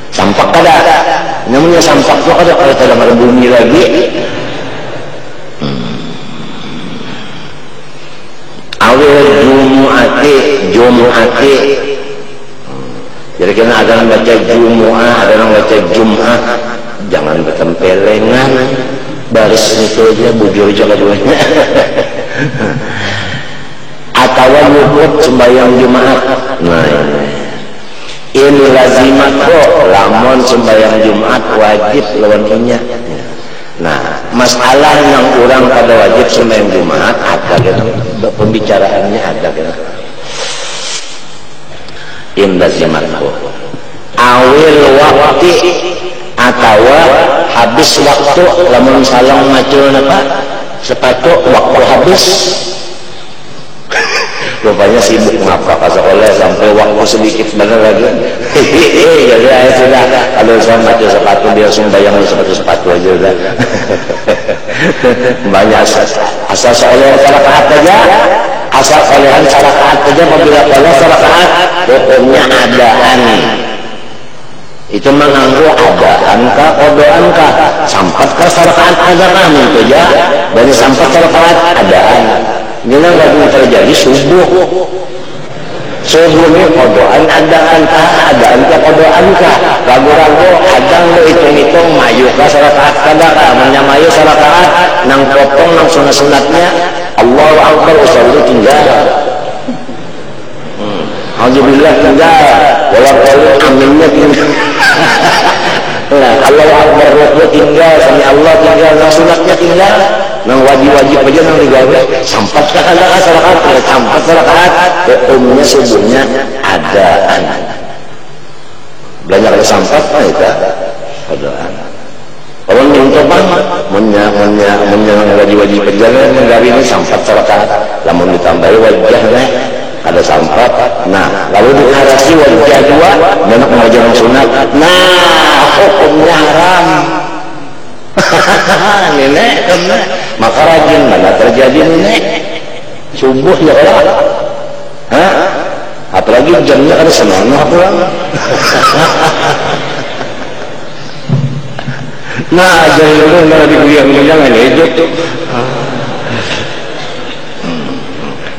sampak ada, namanya sampak itu ada kalau dalam ada bumi lagi. Awal Jumu'ati. Jadi kita ada yang baca Jumu'ah, ada yang baca Jum'ah. Jangan bertempelengan, baris itu aja bujur jaga duanya. Atau luput sembahyang Jumat. Nah ini lazimat kok, lamun sembahyang Jumat wajib lawan inya. Nah masalah yang orang pada wajib sembahyang Jumat ada gitu, pembicaraannya ada gitu. In lazimat kok, awil waktu atau habis waktu lamun salam macul apa sepatu waktu habis rupanya sibuk ngapa sekolah sampai waktu sedikit benar lagi jadi ayah sudah kalau saya macul sepatu dia sembahyang sepatu aja udah banyak asal sekolah rakaat aja asal solehan rakaat aja apabila kalau rakaat hukumnya adaan itu mengganggu adaankah kodoankah sampatkah rakaat adaan itu ya dari sampat rakaat adaan ini nggak terjadi subuh ini kodoan adaankah adaankah kodoankah ragu-ragu adang lo hitung-hitung mayukah rakaat kadakah menyamayu rakaat nang potong nang sunat-sunatnya Allahu Akbar usul tinggal alhamdulillah tinggal walau aminnya tinggal nah Allahu Akbar rukuk tinggal sami Allah tinggal nang sunatnya tinggal nang wajib-wajib aja nang digawe sampatkah rakaat sampat rakaat hukumnya subuhnya adaan banyak sampat itu adaan kalau untuk menyang wajib-wajib perjalanan menggawi ini sampat rakaat lamun ditambahi wajahnya ada sampat. Nah lalu dikarasi wajah dua banyak mengajar sunat. Nah hukumnya haram. Nenek kena maka rajin mana terjadi nenek subuh ya Allah. Apalagi jamnya ada senang pulang. Nah jadi dulu nggak diguyang-guyang aja itu.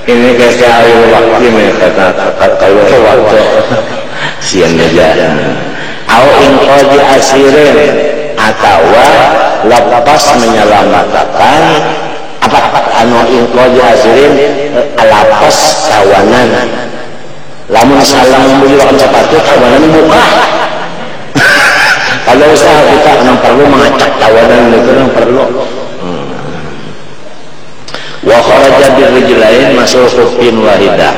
Ini kasih air waktu kata kalau waktu sian aja. Au inqadi asirin atau lepas menyelamatkan apa anu inqadi asirin lapas kawanan. Lamun salam membelikan sepatu kawanan buka. Kalau usaha kita yang perlu mengacak kawanan itu yang perlu. Wa kharaja birrijlain masuk hukmin wahidah.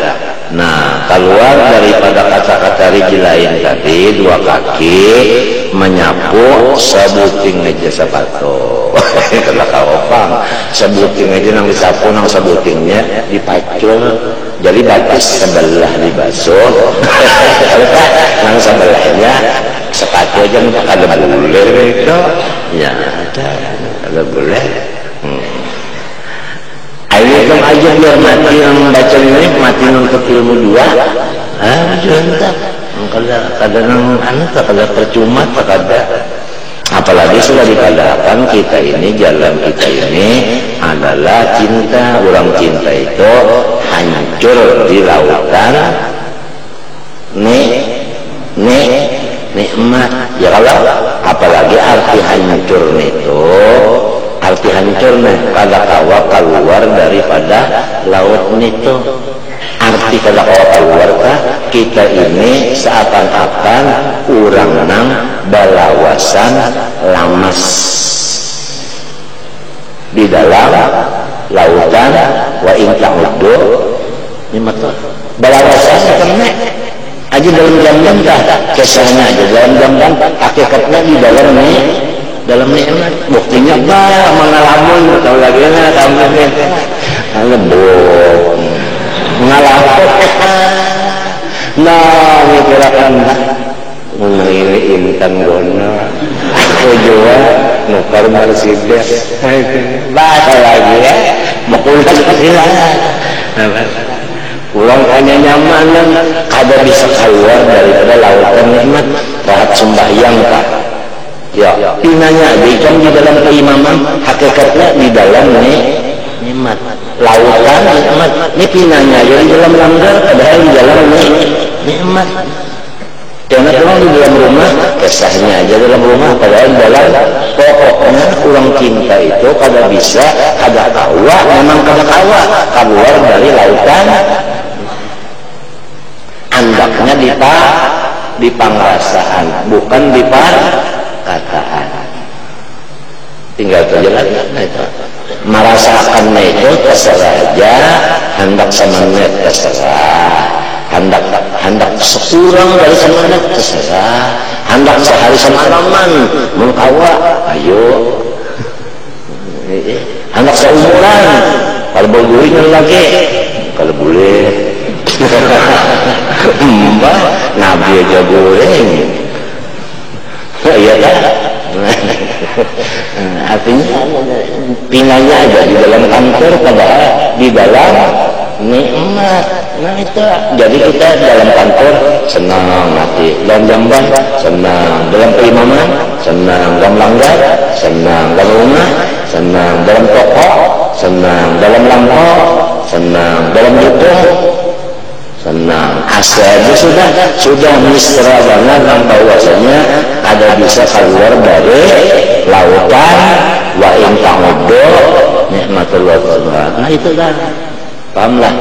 Nah, keluar daripada kata-kata rijlain tadi dua kaki menyapu sebuting aja sepatu. Kena kaopang. Sebuting aja nang disapu nang sebutingnya dipacul. Jadi batas sebelah dibasuh. Nang sebelahnya sepatu aja ada bulir itu. Ya, ada bulir. aja biar mati yang baca ini mati nuntut ilmu dua. Juntap. Kadang kada percuma kada. Apalagi sudah dikatakan kita ini jalan kita ini adalah cinta. Orang cinta itu hancur di lautan nikmat. Ya kalau apalagi arti hancur itu, arti hancurnya kada kawa keluar daripada laut itu. Arti kada kawa keluar kita ini seakan-akan urang nang balawasan lamas di dalam lautan wa intang udo nikmat balawasan kena aja dalam jam-jam kisahnya aja dalam jam-jam hakikatnya di dalam nikmat. Buktinya mengalamun tahu lagi kamu lembut ngalamun mikirakan mengenai intan gono aku juga nukar Mercedes bahasa lagi ya makulah pulang hanya nyaman kada bisa keluar daripada lautan nikmat. Rahat sembahyang kak ya pinanya dikan di dalam keimaman hakikatnya di dalam nikmat lautan nikmat ini pinanya jadi dalam langgar padahal di dalam nikmat. Karena orang di dalam rumah kesahnya aja dalam rumah padahal di dalam pokoknya orang cinta itu kada bisa kada kawa memang kada kawa keluar dari lautan andaknya di pangrasaan bukan di perkataan. Tinggal terjelas itu merasakan itu terserah aja hendak semenit terserah hendak sekurang dari semenit terserah hendak sehari semalaman mengkawa ayo hendak seumuran kalau boleh lagi kalau boleh mbak nabi aja goreng iya kan. Artinya pinanya aja di dalam kantor padahal di dalam nikmat. Nah itu jadi kita dalam kantor senang mati dalam jamban senang dalam perimaman senang dalam langgar senang dalam rumah senang dalam toko senang dalam lampu senang dalam gedung senang asal sudah mesra banget yang bahwasanya ada bisa keluar dari lautan wa in ta'uddu nikmatullah. Nah itu kan pahamlah.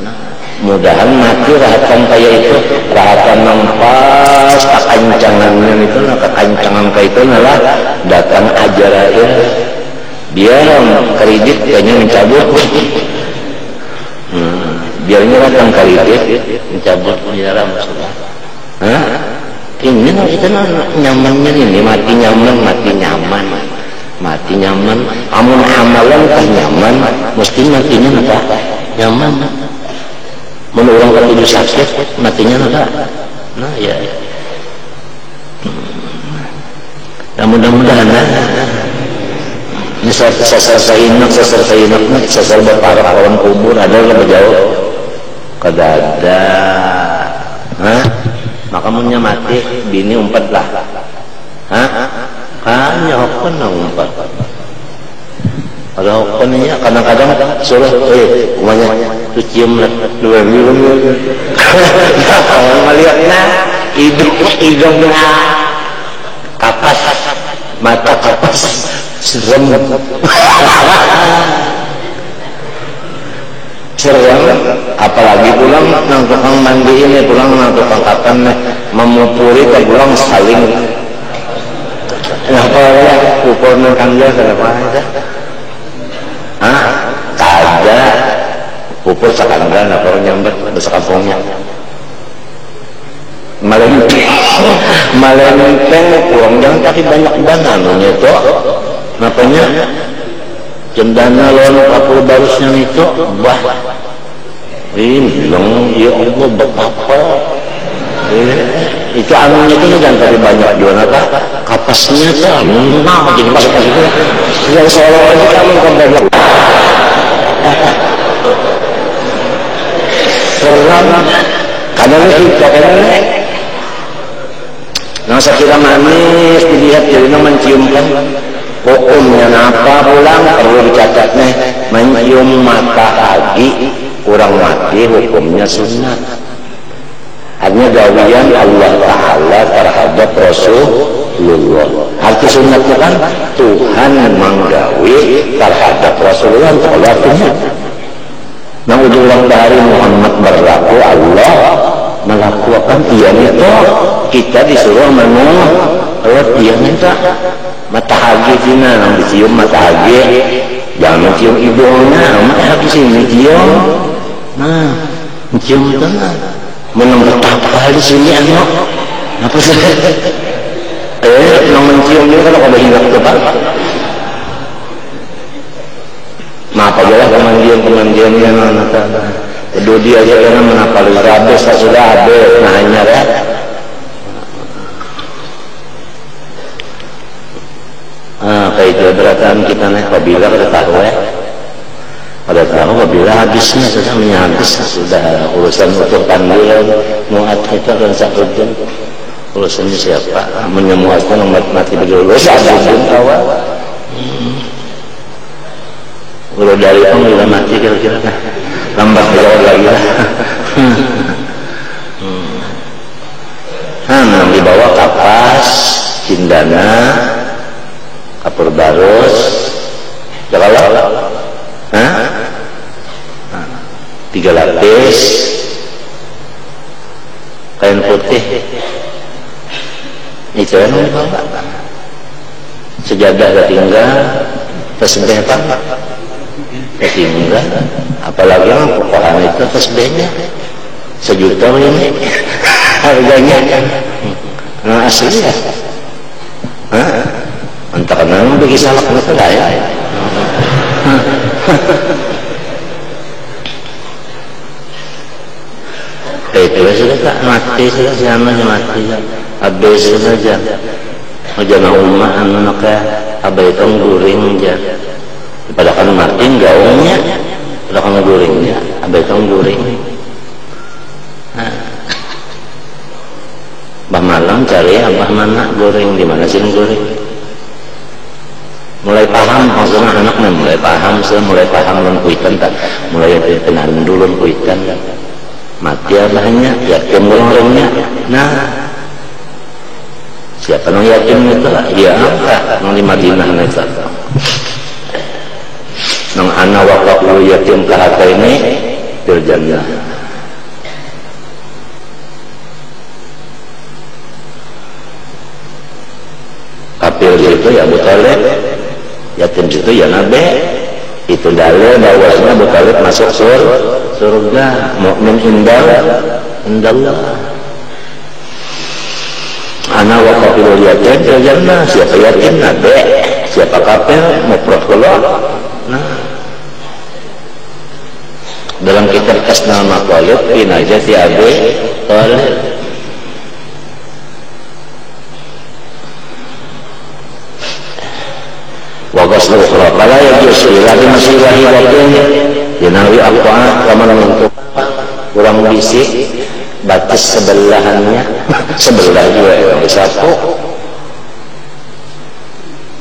Nah, mudahan mati rahatan kayak itu rahatan nampas kekancangannya itu kekancangan kayak itu adalah datang ajaraya biar kredit kayaknya mencabut biarnya datang kredit mencabut biara masalah. Ini itu nyamannya ini mati nyaman amun amalan kan nyaman mesti matinya apa nyaman menurut orang tidur sakit matinya apa nah ya mudah-mudahan ini sasar inak sasar berparah orang kubur ada lebih jauh kada ada maka punya mati bini umpat lah hanya hokon na umpat ada hokonnya kadang-kadang suruh umanya tu cium lah dua minum melihat hidung kapas mata kapas serem apalagi pulang nang tukang mandi ini pulang nang tukang kapan memupuri ke pulang saling apa ya ukur nang kanja kenapa ada kada ukur sakangga apa orang nyambat besar kampungnya malempeng uang jangan tapi banyak dana itu napanya cendana lawan kapur barusnya itu bah ini bilang ya Allah betapa itu anunya itu jangan tadi banyak jual apa kapasnya kan jadi masuk itu yang seolah-olah kamu kan banyak kakek. Nah sekira manis dilihat jadinya menciumkan hukumnya apa pulang perlu dicatatnya mencium mata hagi kurang mati hukumnya sunat. Hanya gawian Allah Ta'ala terhadap Rasulullah. Arti sunatnya kan Tuhan menggawi terhadap Rasulullah. Kalau artinya nah ujung dari Muhammad berlaku Allah melakukan dia itu kita disuruh menolak dia minta mata hagi cina dicium mata hagi jangan mencium ibunya mata hagi sini cium nah mencium tangan menang betapa di sini anak apa sih yang mencium ini kalau ada hilang tepat maaf aja lah kemandian-kemandiannya anak kedua dia aja karena menapal habis sudah habis nah hanya ya kayak itu beratan kita naik apabila kita tahu ya pada tahu apabila habisnya sudah menyabis sudah urusan untuk pandil muat kita dan sakudin urusannya siapa menyemuatkan mati berdua sakudin kawan kalau dari penggila mati kira-kira lambat jauh lagi lah yang dibawa kapas cindana kapur barus kalau 3 lapis kain putih itu yang dibawa sejadah ketinggal tasbih apa ketinggal apalagi yang pokokan itu tasbihnya 1 juta ini harganya nah asli ya entah kenapa bagi salak itu lah ya itu sudah tak mati sudah siapa mati habis saja jangan umat anaknya abaikan guring aja pada kan mati gaungnya pada kan guringnya abaikan guring bah malam cari abah mana goreng di mana sih goreng mulai paham maksudnya anaknya mulai paham mulai paham dan kuitan tak mulai tenan dulu kuitan mati abahnya yakin orangnya nah siapa yang yakin itu ya yang di Madinah itu yang anak waktu yakin kahata ini terjannah kafir itu ya Abu Talib yatim itu ya Nabi itu dalil bahwasanya Abu Talib masuk surga mukmin indallah ana wa kafirul yatim fil jannah siapa yatim Nabi siapa kafir mufrad keluar nah dalam kitab Kasnal Maqalid fi najati Abi Talib wagaslu ukhra fala yajuz lagi masih wahidatin dinawi aqwa kama untuk kurang bisik batas sebelahannya sebelah juga yang disapu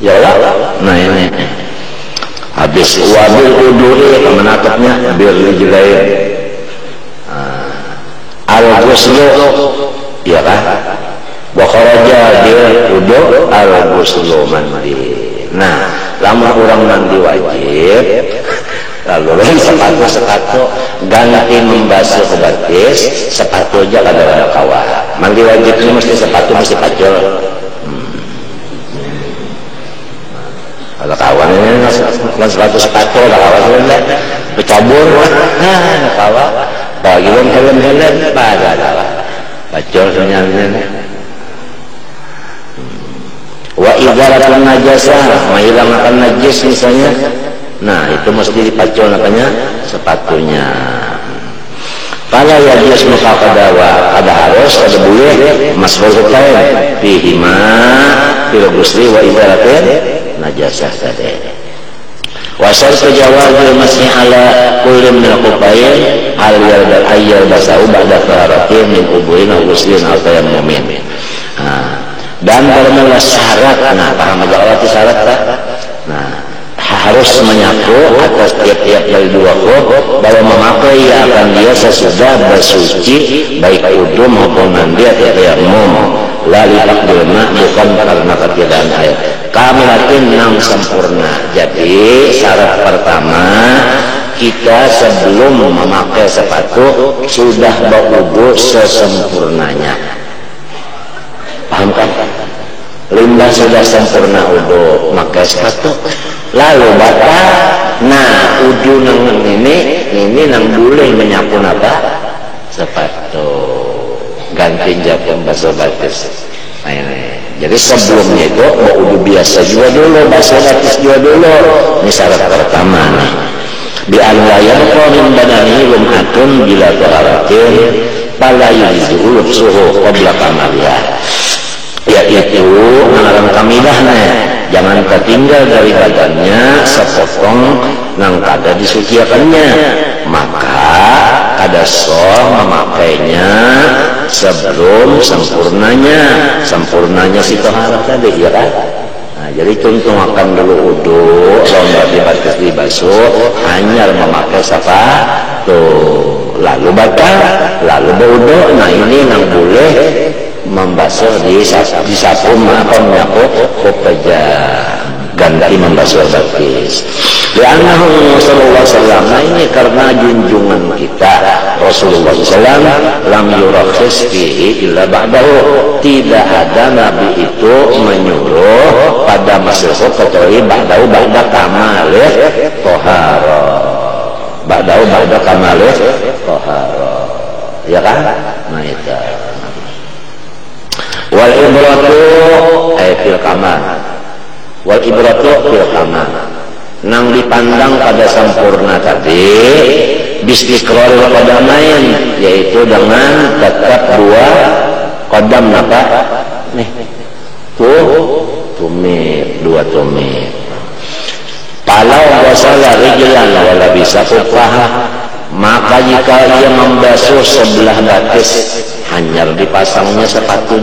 ya lah nah ini habis wabil uduri menatapnya bil rijlain al-ghuslu ya kan wa kharaja bil udu al-ghuslu mandi. Nah, lama orang mandi wajib lalu sepatu ganti membasuh batis sepatu aja ada kawah mandi wajib ini mesti sepatu mesti pacul kalau kawan ini sepatu ada kawan bercabur kawah bagi helm pada kawah pacul sebenarnya wa idzalatun najasah menghilangkan najis misalnya nah itu mesti dipacul namanya sepatunya kalau ya dia semua ada harus ada boleh masuk kain fihima fil ghusli wa idzalatin najasah tadi Wasar kejawazul masih ala kulli min al-qubayn hal yardal ayyal basau ba'da taharatin min ubuin aw ghuslin aw tayammumin. Dan bermula syarat, nah paham aja Allah itu syarat tak? Nah harus menyapu atas tiap-tiap dari dua khuf bahwa memakai ia akan dia sesudah bersuci baik wudu maupun mandi atau tayammum. Lali takdirna bukan karena ketiadaan air. Kamilatin nang sempurna. Jadi syarat pertama kita sebelum memakai sepatu sudah berwudu sesempurnanya. Paham kan? Limbah sudah sempurna wudu pakai sepatu. Lalu batal. Nah wudu nang ini nang boleh menyapu apa? Sepatu. Ganti jakem basuh batis. Nah, ini. Jadi sebelumnya itu mau wudu biasa juga dulu, basuh batis juga dulu. Ini syarat pertama nih. Bi al-layar min badani lum'atun bila taharatin fala yujibu lubsuhu qabla kamaliha. Yaitu alarm kamilahnya jangan tertinggal dari badannya sepotong nang kada disuciakannya, maka kada sah memakainya sebelum sempurnanya si taharah tadi, ya kan? Nah, jadi contoh makan dulu wudu, lomba dibatas dibasuh, hanya memakai sepatu, lalu batal, lalu berwudu. Nah ini yang boleh membasuh disapu menyapu kopeja ganti membasuh batis. Li'annahu sallallahu alaihi wasallam, nah ini karena junjungan kita Rasulullah SAW lam yurakhis fihi illa ba'dahu, tidak ada nabi itu menyuruh pada masuk kecuali ba'dahu ba'da kamalih tohara, ba'dahu ba'da kamalih tohara, ya kan? Nah itu wal ibratu fil kamal, wal ibratu fil kamal, nang dipandang pada sempurna tadi bistiqrarul qadamain, yaitu dengan tetap dua qadam apa nih tumit, dua tumit. Kalau wasala rijlan wala bisa kufaha, maka jika ia membasuh sebelah batis hanya dipasangnya sepatu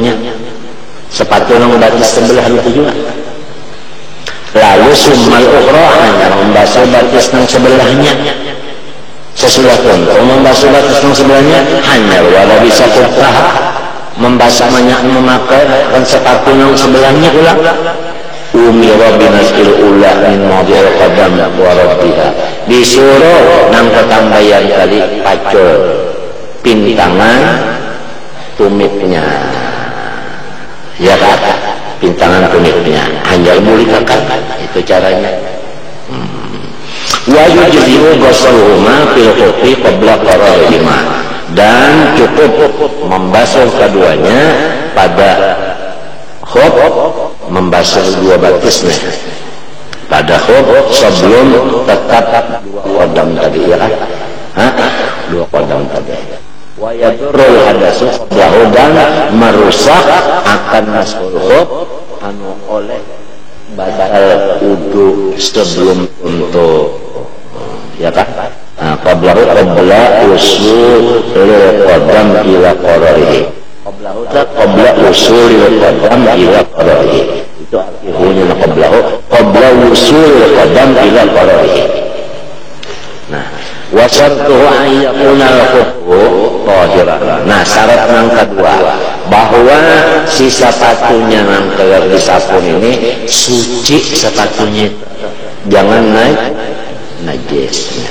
nang batis sebelah itu juga. Lalu summal ukhra hanya membasuh batis nang sebelahnya. Sesudah contoh membasuh batis nang sebelahnya hanya wala bisa kufaha, membasuh memakai sepatu nang sebelahnya pula. Umira binasil ula min mawdi'il qadam wa rabbiha, disuruh nang ketambayan kali pacul pintangan tumitnya, ya kata pintangan tumitnya hanya mulikakan, itu caranya. Wa yujzi'u ghusluhuma fil khufi qabla qararihima, dan cukup membasuh keduanya pada khuf, membasuh dua batisnya pada khuf sebelum tetap dua qadam tadi, ya kan? Dua qadam tadi. Wa yadurul hadasu lahu, dan merusak akan masuk khuf anu oleh batal wudu sebelum untuk, ya kan? Qabla usul qadam ila qararihi, qabla usul qadam ila qararihi, itu artinya qabla usul qadam ila qararihi. Nah wa syartuhu an yakuna al-khuffu tahiran. Nah syarat yang kedua bahwa si sepatunya yang keluar di sabun ini suci, sepatunya jangan naik najis.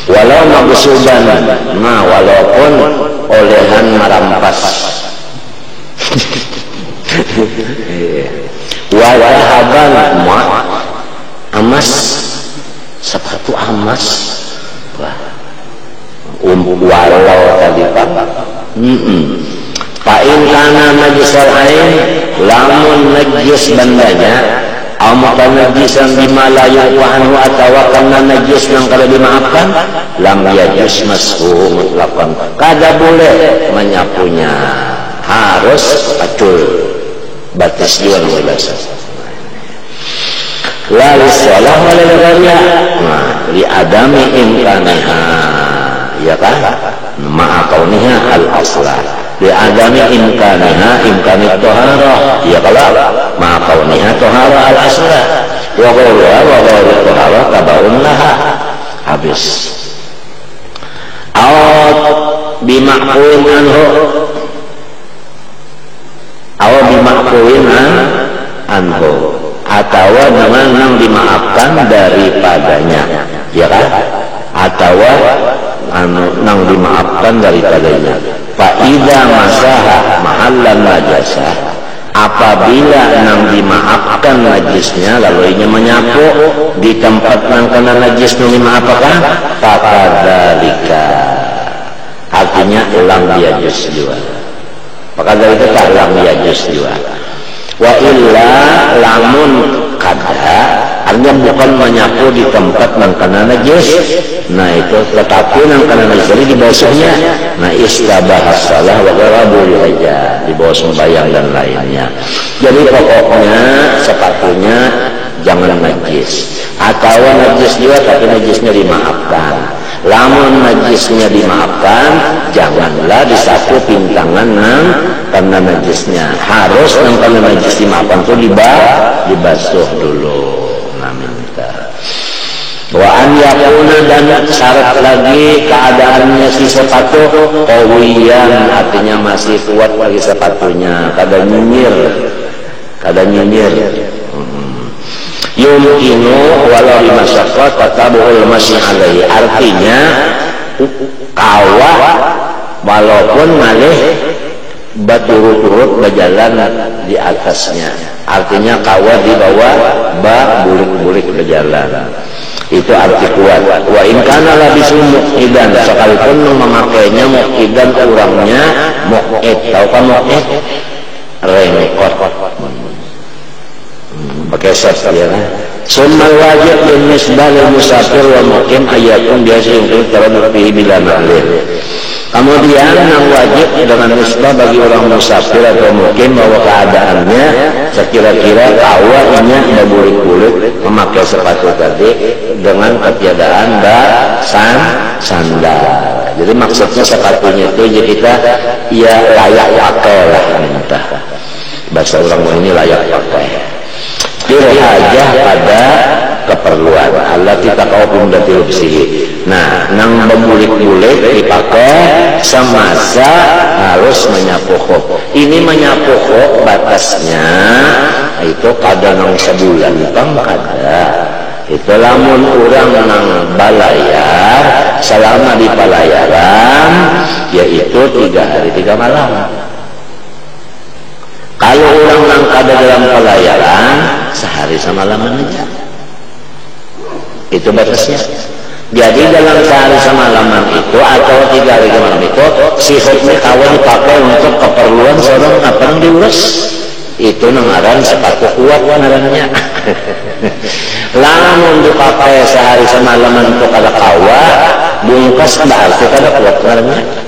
Walau magsuban, nah walaupun olehan merampas. Walahaban amas, sepatu amas. Walau tadi pak. Fa'in kana najisal ain, lamun najis bandanya, amatan najisan bima la yu'anhu, atau karena najis yang kada dimaafkan, lam yajuz mashu mutlaqan, kada boleh menyapunya, harus pacul batis juga bahasa. la lisalah wala lighairiha. Nah, li adami imkaniha, ya kan? Ma'a kauniha al aslah. Li adami imkaniha imkanit taharah, ya kalau ma'a kauniha taharah al aslah. Wa ghairuha wa ghairu taharah tabaun laha. Habis. Aw bima'fuin anhu, aw bima'fuin anhu, atau dengan yang dimaafkan daripadanya, ya kan? Atau yang dimaafkan daripadanya. Fa idza masaha mahallan najasah, apabila yang dimaafkan najisnya lalu ini menyapu di tempat yang kena najis nu dimaafkan, fakadzalika, artinya lam yajuz juga. Fakadzalika tak lam yajuz juga. Wa illa lamun kada, artinya bukan menyapu di tempat yang kena najis. Nah itu tetapi yang kena najis di bawahnya. Nah istabah salah wa gharabul aja, di bawah sembahyang dan lainnya. Jadi pokoknya sepatunya jangan najis, atau najis juga tapi najisnya dimaafkan. Lamun najisnya dimaafkan, janganlah disapu pintangan nang karena najisnya. Harus nang karena najis dimaafkan itu dibasuh dulu. Nah minta. Wa an yakuna, dan syarat lagi keadaannya si sepatu qawiyan, artinya masih kuat lagi sepatunya, kada nyinyir. Yumkinu walau limasyaqqat tatabul masih alaihi, artinya kawa walaupun malih berturut-turut berjalan di atasnya, artinya kawa di bawah bulik-bulik berjalan, itu arti kuat. Wa in kana labisul muqidan, sekalipun memakainya muqidan kurangnya muqid, tahu kan muqid? Rengkot pakai sas ya kan. Summa wajib bin nisbah lil musafir wa muqim ayatun biasa untuk taradduh fihi bila ma'lil. Kemudian yang wajib dengan nisbah bagi orang musafir atau muqim bahwa keadaannya sekira-kira awalnya berbulik-bulik memakai sepatu tadi dengan ketiadaan sandal. Jadi maksudnya sepatunya itu jadi kita ya layak pakai lah, minta bahasa orang ini layak pakai. Dirhajah pada keperluan Allah kita kau pundati lubsihi. Nah, nang berbulik-bulik dipakai semasa harus menyapu khuf. Ini menyapu khuf batasnya itu kadang nang sebulan pang kada. Itu lamun orang nang balayar selama di pelayaran yaitu 3 hari 3 malam. Kalau orang nang kada dalam pelayaran sehari semalaman aja, itu batasnya. Jadi dalam sehari semalaman itu atau 3 hari 3 malam itu sifatnya kawan dipakai untuk keperluan seorang apa yang diurus, itu nengaran sepatu kuat ngarannya. Lamun dipakai sehari semalaman untuk kada kawa bungkas berarti kada kuat ngarannya.